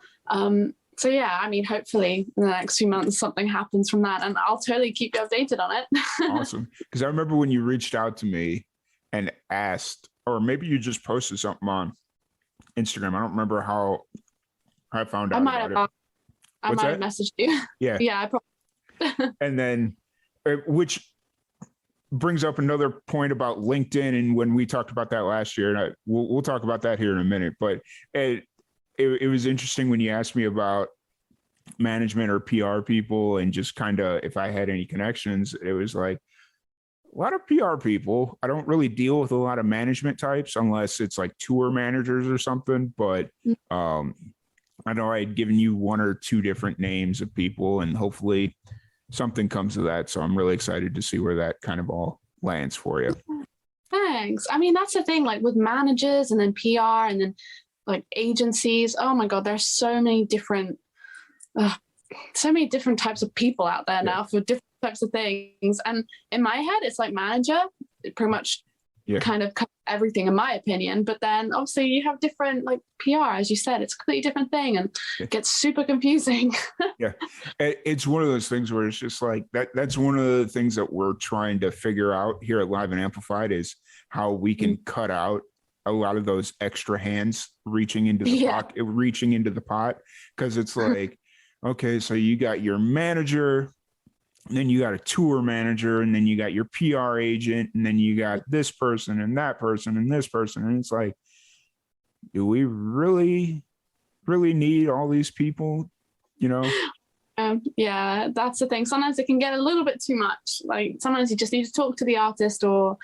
So yeah, I mean, hopefully in the next few months something happens from that, and I'll totally keep you updated on it. Awesome. Because I remember when you reached out to me and asked, or maybe you just posted something on Instagram. I don't remember how I found out about it. I might have messaged you. Yeah. Yeah, I probably. And then, which brings up another point about LinkedIn. And when we talked about that last year, and we'll talk about that here in a minute, but it was interesting when you asked me about management or PR people and just kind of if I had any connections. It was like a lot of PR people. I don't really deal with a lot of management types unless it's like tour managers or something. But I know I had given you one or two different names of people, and hopefully something comes of that. So I'm really excited to see where that kind of all lands for you. Thanks. I mean, that's the thing, like with managers and then PR and then like agencies. Oh my God, there's so many different types of people out there now for different types of things. And in my head, it's like manager, it pretty much kind of covers everything in my opinion. But then obviously you have different like PR, as you said, it's a completely different thing and it gets super confusing. Yeah. It's one of those things where it's just like that's one of the things that we're trying to figure out here at Live and Amplified is how we can cut out a lot of those extra hands reaching into the pot. Cause it's like, okay, so you got your manager, and then you got a tour manager, and then you got your PR agent, and then you got this person and that person and this person. And it's like, do we really, really need all these people, Yeah, that's the thing. Sometimes it can get a little bit too much. Like sometimes you just need to talk to the artist, or,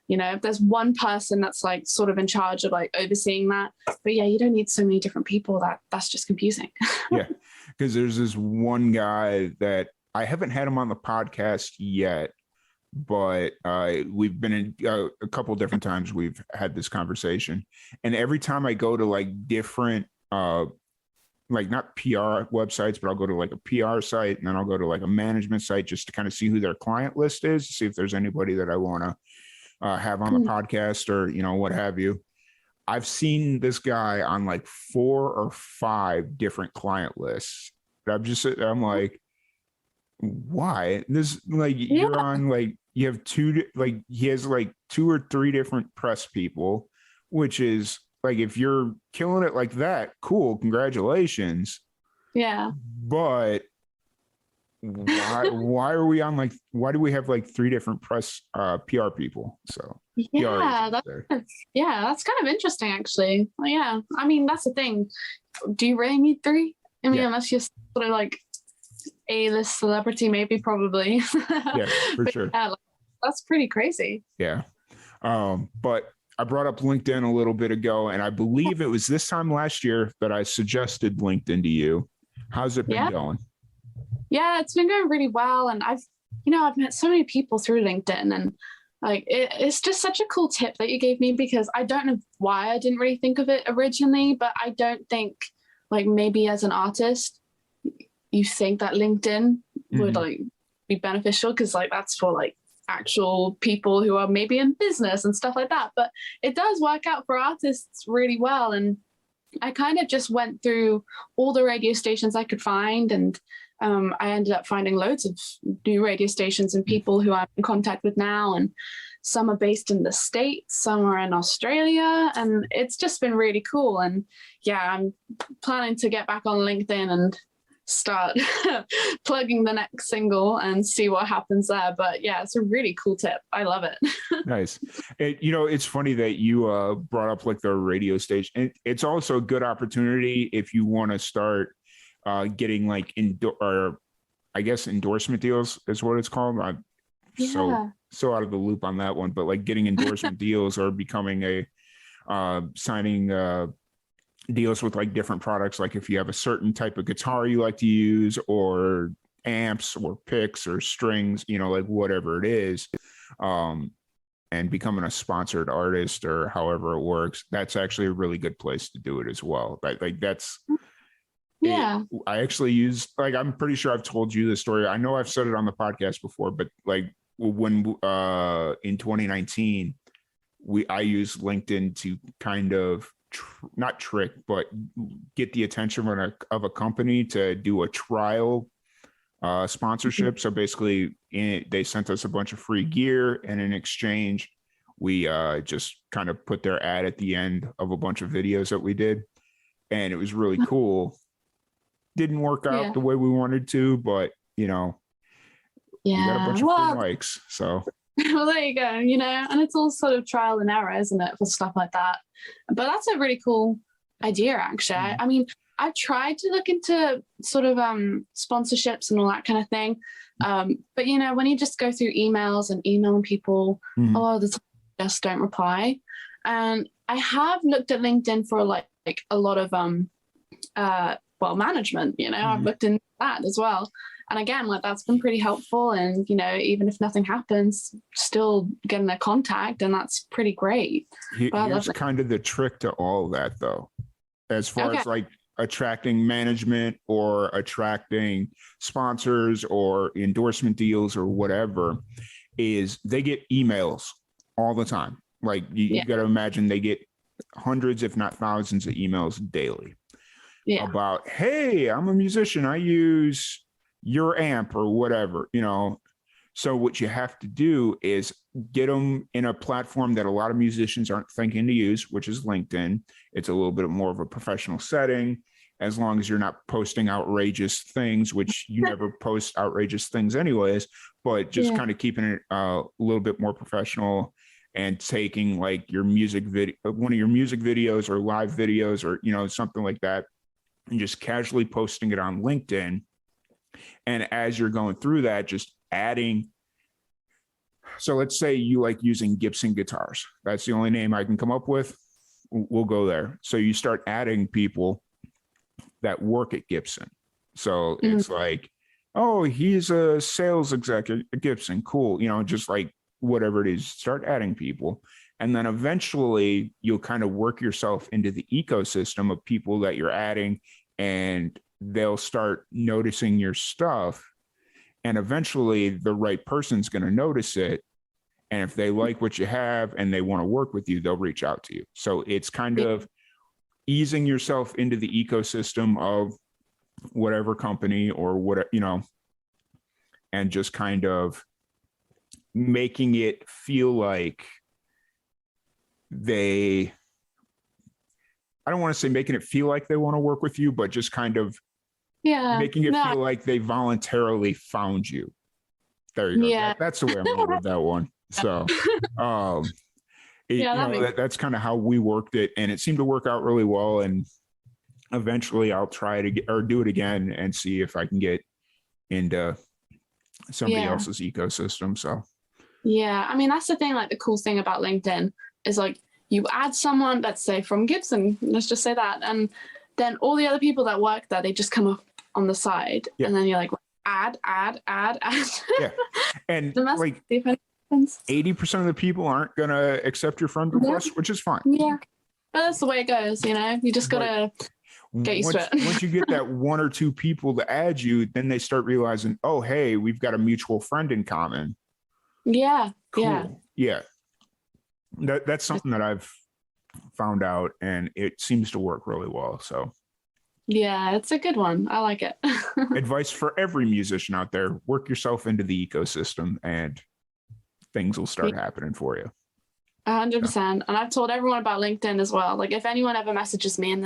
if there's one person that's like sort of in charge of like overseeing that. But yeah, you don't need so many different people. That's just confusing. Yeah, because there's this one guy that I haven't had him on the podcast yet, but we've been in a couple different times we've had this conversation. And every time I go to like different like not PR websites, but I'll go to like a PR site, and then I'll go to like a management site just to kind of see who their client list is, to see if there's anybody that I want to have on the podcast or, what have you. I've seen this guy on like 4 or 5 different client lists. I'm like, why? This, like, you're on, like, you have he has like 2 or 3 different press people, which is like, if you're killing it like that, cool, congratulations. Yeah. But why are we on, like, why do we have like 3 different press PR people? So that's kind of interesting, actually. Well, yeah, I mean, that's the thing. Do you really need 3? I mean, unless you're sort of like A-list celebrity, maybe, probably. Yeah, for sure. Yeah, like, that's pretty crazy. Yeah. But I brought up LinkedIn a little bit ago, and I believe it was this time last year that I suggested LinkedIn to you. How's it been going? Yeah, it's been going really well. And I've met so many people through LinkedIn, and like, it's just such a cool tip that you gave me, because I don't know why I didn't really think of it originally, but I don't think, like, maybe as an artist, you think that LinkedIn would like be beneficial, because like that's for like actual people who are maybe in business and stuff like that. But it does work out for artists really well. And I kind of just went through all the radio stations I could find, and I ended up finding loads of new radio stations and people who I'm in contact with now. And some are based in the States, some are in Australia, and it's just been really cool. And yeah, I'm planning to get back on LinkedIn and start plugging the next single and see what happens there. But yeah, it's a really cool tip. I love it. Nice. It's funny that you brought up like the radio station. It's also a good opportunity if you want to start getting like endorsement deals is what it's called. I'm so out of the loop on that one, but like getting endorsement deals or becoming a signing deals with like different products. Like if you have a certain type of guitar you like to use, or amps or picks or strings, like whatever it is, and becoming a sponsored artist or however it works, that's actually a really good place to do it as well. Like that's, I actually use, like, I'm pretty sure I've told you this story. I know I've said it on the podcast before, but like when in 2019, I used LinkedIn to kind of not trick, but get the attention of a company to do a trial sponsorship. So basically, they sent us a bunch of free gear, and in exchange, we just kind of put their ad at the end of a bunch of videos that we did, and it was really cool. Didn't work out the way we wanted to, but we got a bunch of free mics, so. Well, there you go, and it's all sort of trial and error, isn't it, for stuff like that? But that's a really cool idea, actually. I mean, I've tried to look into sort of sponsorships and all that kind of thing. But, when you just go through emails and emailing people, a lot of the time they just don't reply. And I have looked at LinkedIn for like a lot of management, I've looked into that as well. And again, like, that's been pretty helpful. And, even if nothing happens, still getting their contact, and that's pretty great. Here's kind of the trick to all that, though, as far as like attracting management or attracting sponsors or endorsement deals or whatever, is they get emails all the time. Like you got to imagine they get hundreds, if not thousands, of emails daily about, hey, I'm a musician, I use your amp or whatever, So what you have to do is get them in a platform that a lot of musicians aren't thinking to use, which is LinkedIn. It's a little bit more of a professional setting, as long as you're not posting outrageous things, which you never post outrageous things anyways, but just kind of keeping it a little bit more professional, and taking like your music video, one of your music videos or live videos or, something like that, and just casually posting it on LinkedIn. And as you're going through that, just adding. So let's say you like using Gibson guitars. That's the only name I can come up with. We'll go there. So you start adding people that work at Gibson. So it's like, oh, he's a sales executive at Gibson. Cool. Just like whatever it is, start adding people. And then eventually you'll kind of work yourself into the ecosystem of people that you're adding and they'll start noticing your stuff, and eventually the right person's going to notice it. And if they like what you have and they want to work with you, they'll reach out to you. So it's kind of easing yourself into the ecosystem of whatever company or what, and just kind of making it feel like I don't want to say making it feel like they want to work with you, but just kind of making it feel like they voluntarily found you. There you go. Yeah. That's the way I'm going with that one. So, that's kind of how we worked it, and it seemed to work out really well. And eventually I'll try to do it again and see if I can get into somebody else's ecosystem. So, yeah, I mean, that's the thing, like the cool thing about LinkedIn is like you add someone, let's say from Gibson, let's just say that, and then all the other people that work there, they just come up on the side, and then you're like, add. Yeah, and like 80% of the people aren't gonna accept your friend request, which is fine. Yeah, but that's the way it goes. You just gotta get used to it. Once you get that one or two people to add you, then they start realizing, oh, hey, we've got a mutual friend in common. Yeah, cool. Yeah. That's something that I've found out, and it seems to work really well. So yeah, it's a good one. I like it. Advice for every musician out there: work yourself into the ecosystem, and things will start happening for you. 100%. And I've told everyone about LinkedIn as well. Like if anyone ever messages me and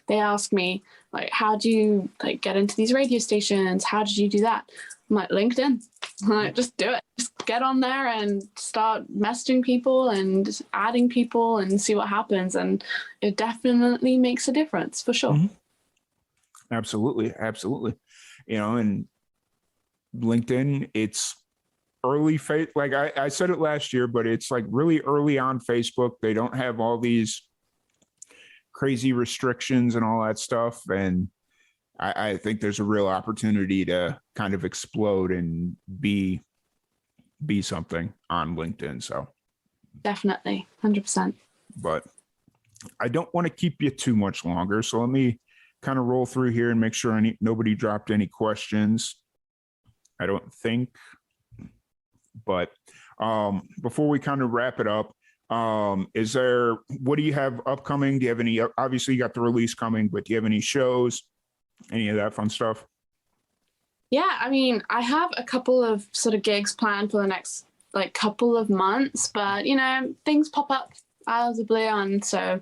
they ask me like, how do you like get into these radio stations? How did you do that? I'm like, LinkedIn. Like, just do it. Just get on there and start messaging people and adding people and see what happens. And it definitely makes a difference for sure. Mm-hmm. Absolutely. And LinkedIn, it's early like I said it last year, but it's like really early on Facebook. They don't have all these crazy restrictions and all that stuff. And I think there's a real opportunity to kind of explode and be something on LinkedIn. So definitely 100%. But I don't want to keep you too much longer. So let me kind of roll through here and make sure nobody dropped any questions. I don't think. But before we kind of wrap it up, what do you have upcoming? Do you have any, obviously you got the release coming, but do you have any shows, any of that fun stuff? Yeah, I mean, I have a couple of sort of gigs planned for the next like couple of months, but things pop up out of the blue, and so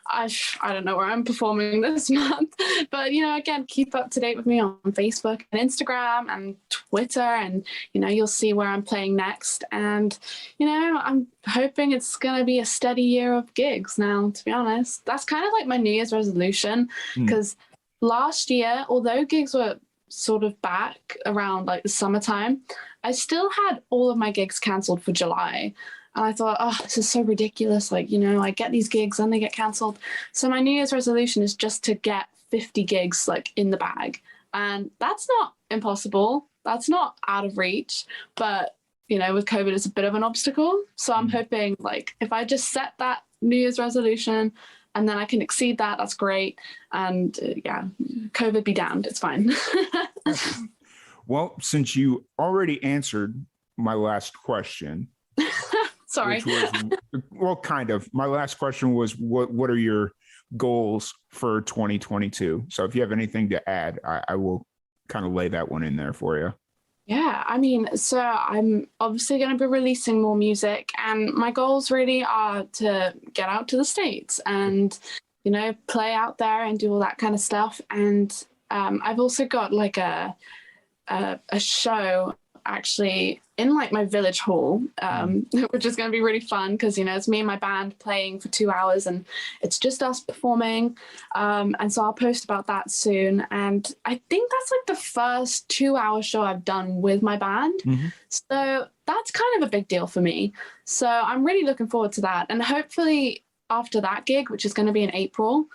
I don't know where I'm performing this month, but again, keep up to date with me on Facebook and Instagram and Twitter, and you'll see where I'm playing next. And I'm hoping it's gonna be a steady year of gigs now, to be honest. That's kind of like my New Year's resolution, because last year, although gigs were sort of back around like the summertime, I still had all of my gigs cancelled for July. And I thought, oh, this is so ridiculous. Like, I get these gigs and they get cancelled. So my New Year's resolution is just to get 50 gigs like in the bag. And that's not impossible. That's not out of reach. But, with COVID, it's a bit of an obstacle. So I'm hoping like if I just set that New Year's resolution and then I can exceed that, that's great. And COVID be damned. It's fine. Well, since you already answered my last question, sorry. Kind of. My last question was, what are your goals for 2022? So if you have anything to add, I will kind of lay that one in there for you. Yeah, I mean, so I'm obviously going to be releasing more music, and my goals really are to get out to the States and, play out there and do all that kind of stuff. And I've also got like a show actually in like my village hall, which is going to be really fun because it's me and my band playing for 2 hours and it's just us performing, and so I'll post about that soon. And I think that's like the first 2-hour show I've done with my band, so that's kind of a big deal for me. So I'm really looking forward to that, and hopefully after that gig, which is going to be in April,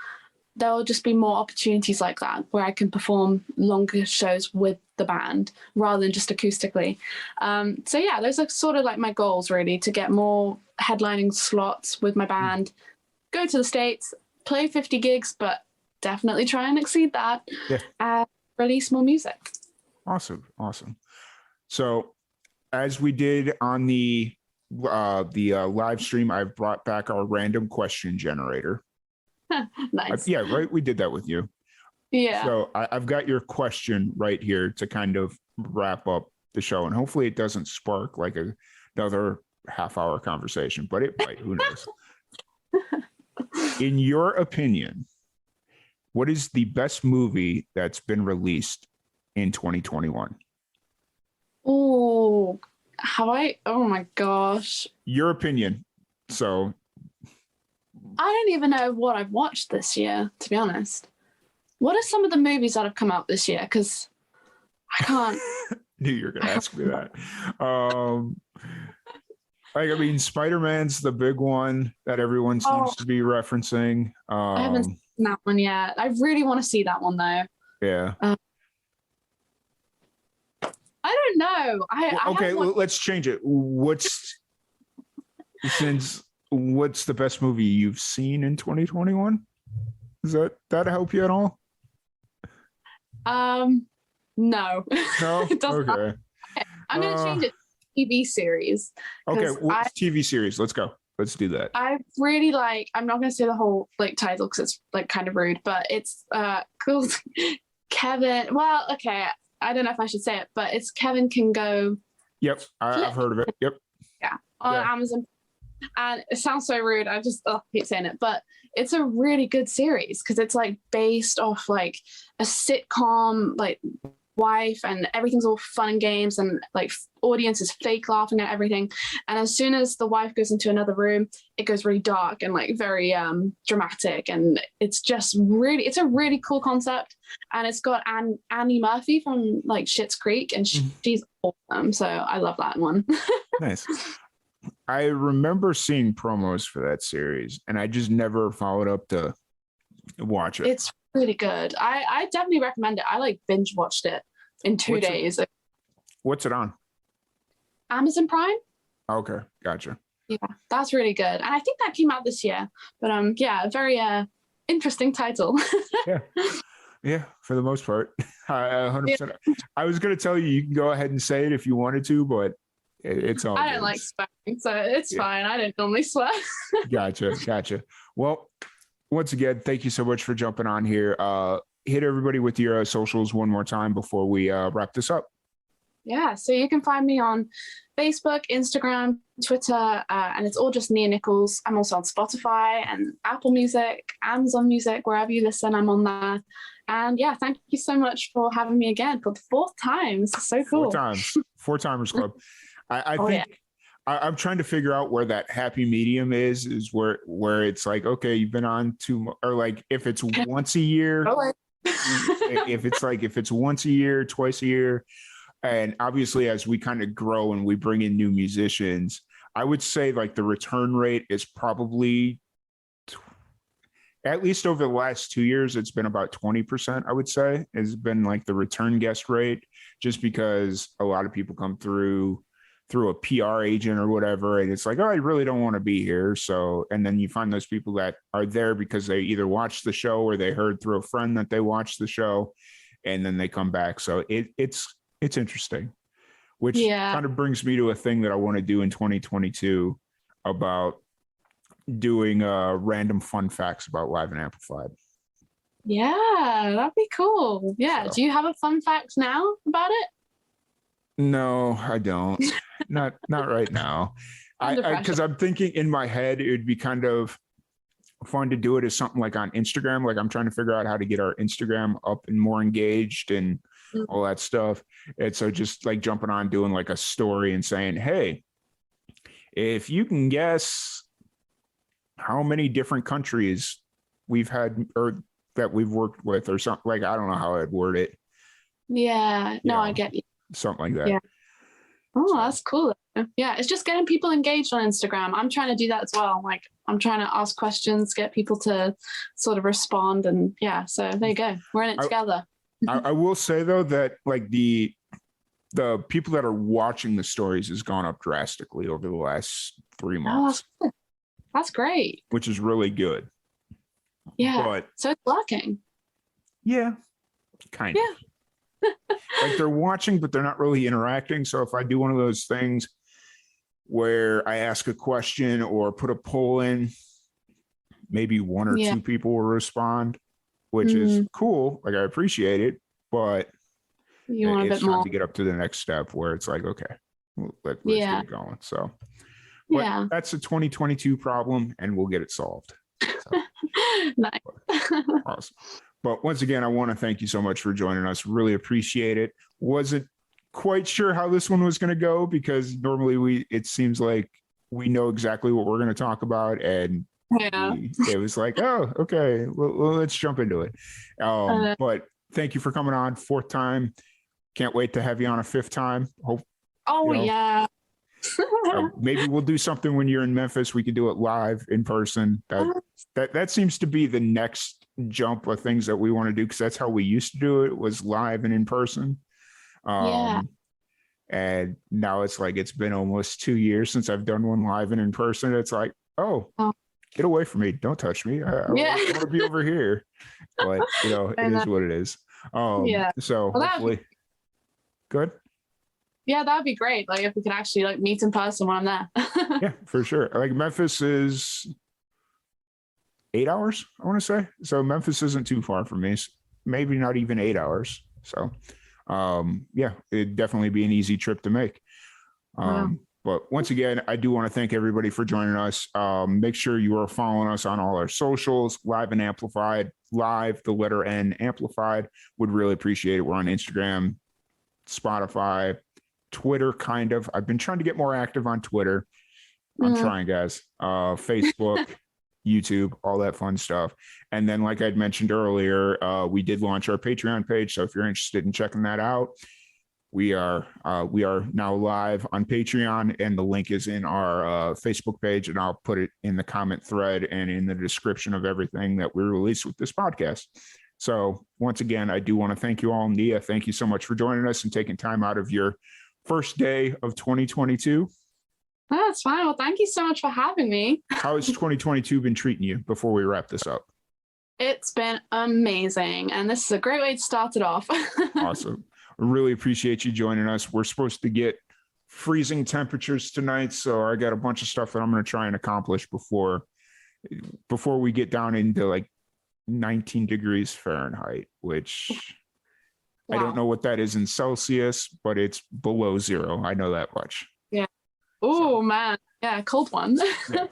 there'll just be more opportunities like that where I can perform longer shows with the band rather than just acoustically. So yeah, those are sort of like my goals really, to get more headlining slots with my band, go to the States, play 50 gigs, but definitely try and exceed that and release more music. Awesome. So as we did on the live stream, I've brought back our random question generator. Nice. Yeah, right. We did that with you. Yeah. So I've got your question right here to kind of wrap up the show, and hopefully it doesn't spark like another half-hour conversation, but it might. Who knows? In your opinion, what is the best movie that's been released in 2021? Oh, oh my gosh. Your opinion. So I don't even know what I've watched this year, to be honest. What are some of the movies that have come out this year? Because I can't. Knew you were going to ask me that. Like, I mean, Spider-Man's the big one that everyone seems to be referencing. I haven't seen that one yet. I really want to see that one, though. Yeah. I don't know. Okay, let's change it. What's the best movie you've seen in 2021? Does that help you at all? No. No? Okay. I'm going to change it to TV series. Okay, what's TV series? Let's go. Let's do that. I really I'm not going to say the whole title because it's kind of rude, but it's called Kevin. Well, okay. I don't know if I should say it, but it's Kevin Can Go. Yep. I've heard of it. Yep. Yeah. On Amazon. And it sounds so rude. I just hate saying it, but it's a really good series because it's based off a sitcom, wife, and everything's all fun and games, and audience is fake laughing at everything. And as soon as the wife goes into another room, it goes really dark and very dramatic. And it's just it's a really cool concept. And it's got Annie Murphy from Schitt's Creek, and she's awesome. So I love that one. Nice. I remember seeing promos for that series, and I just never followed up to watch it. It's really good. I definitely recommend it. I binge watched it in 2 days. What's it on? Amazon Prime. Okay, gotcha. Yeah, that's really good. And I think that came out this year. But a very interesting title. Yeah, for the most part. 100%. I was going to tell you can go ahead and say it if you wanted to, but it's all I don't like swearing, so it's fine. I don't normally swear. Gotcha. Well, once again, thank you so much for jumping on here. Hit everybody with your socials one more time before we wrap this up. Yeah, so you can find me on Facebook, Instagram, Twitter, and it's all just Nia Nicholls. I'm also on Spotify and Apple Music, Amazon Music, wherever you listen, I'm on there. And yeah, thank you so much for having me again for the 4th time. This is so cool. 4 timers club. I think I'm trying to figure out where that happy medium is where it's okay, you've been on or if it's once a year, if it's once a year, twice a year. And obviously, as we kind of grow and we bring in new musicians, I would say the return rate is probably, at least over the last 2 years, it's been about 20%, I would say, has been the return guest rate, just because a lot of people come through a PR agent or whatever. And it's oh, I really don't want to be here. So, and then you find those people that are there because they either watched the show or they heard through a friend that they watched the show, and then they come back. So it's interesting, which kind of brings me to a thing that I want to do in 2022 about doing random fun facts about Live and Amplified. Yeah, that'd be cool. Yeah. So, do you have a fun fact now about it? No, I don't. not right now. Because I'm thinking in my head, it would be kind of fun to do it as something on Instagram. I'm trying to figure out how to get our Instagram up and more engaged and all that stuff. And so just jumping on, doing a story and saying, hey, if you can guess how many different countries we've had or that we've worked with or something, I don't know how I'd word it. Yeah. No, I get you. Something like that. Yeah. Oh, that's cool. Yeah, it's just getting people engaged on Instagram. I'm trying to do that as well. I'm trying to ask questions, get people to sort of respond, and so there you go. We're in it together. I will say though that the people that are watching the stories has gone up drastically over the last 3 months. Oh, that's great. Which is really good. Yeah. So it's working. Yeah, kind of. Like they're watching, but they're not really interacting. So if I do one of those things where I ask a question or put a poll in, maybe one or two people will respond, which is cool. Like I appreciate it, but you want a it's bit time more to get up to the next step where it's like, okay, let's get it going. So, but that's a 2022 problem, and we'll get it solved. So. Nice. Awesome. But once again, I want to thank you so much for joining us. Really appreciate it. Wasn't quite sure how this one was going to go because normally it seems like we know exactly what we're going to talk about, and it was like, oh, okay, well, let's jump into it. But thank you for coming on, 4th time. Can't wait to have you on a 5th time. Hope. Yeah. Maybe we'll do something when you're in Memphis. We could do it live in person. That seems to be the next jump of things that we want to do, because that's how we used to do it, was live and in person. And now it's like it's been almost 2 years since I've done one live and in person. It's like, oh. Get away from me. Don't touch me. I want to be over here. But, it is what it is. So hopefully. Good. Yeah, that'd be great. Like if we could actually like meet in person when I'm there. Yeah, for sure. Like Memphis is 8 hours, I want to say. So Memphis isn't too far from me. Maybe not even 8 hours. So it'd definitely be an easy trip to make. But once again, I do want to thank everybody for joining us. Make sure you are following us on all our socials, Live and Amplified, Live, the letter N, Amplified. Would really appreciate it. We're on Instagram, Spotify, Twitter, kind of. I've been trying to get more active on Twitter. I'm trying, guys. Facebook, YouTube, all that fun stuff. And then, like I'd mentioned earlier, we did launch our Patreon page. So if you're interested in checking that out, we are now live on Patreon, and the link is in our Facebook page, and I'll put it in the comment thread and in the description of everything that we release with this podcast. So once again, I do want to thank you all. Nia, thank you so much for joining us and taking time out of your first day of 2022. That's fine. Well, thank you so much for having me. How has 2022 been treating you before we wrap this up? It's been amazing, and this is a great way to start it off. Awesome. Really appreciate you joining us. We're supposed to get freezing temperatures tonight, so I got a bunch of stuff that I'm going to try and accomplish before we get down into like 19 degrees Fahrenheit, which I don't know what that is in Celsius, but it's below 0. I know that much. Yeah. Oh man. Yeah, cold one. Yeah.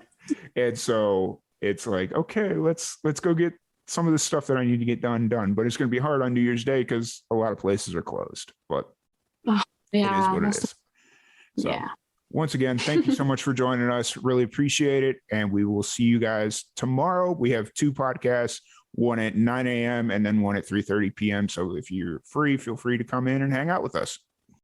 And so it's like, okay, let's go get some of the stuff that I need to get done, but it's going to be hard on New Year's Day because a lot of places are closed, but it is what it is. So once again, thank you so much for joining us. Really appreciate it. And we will see you guys tomorrow. We have 2 podcasts, one at 9 a.m. and then one at 3:30 p.m. So if you're free, feel free to come in and hang out with us.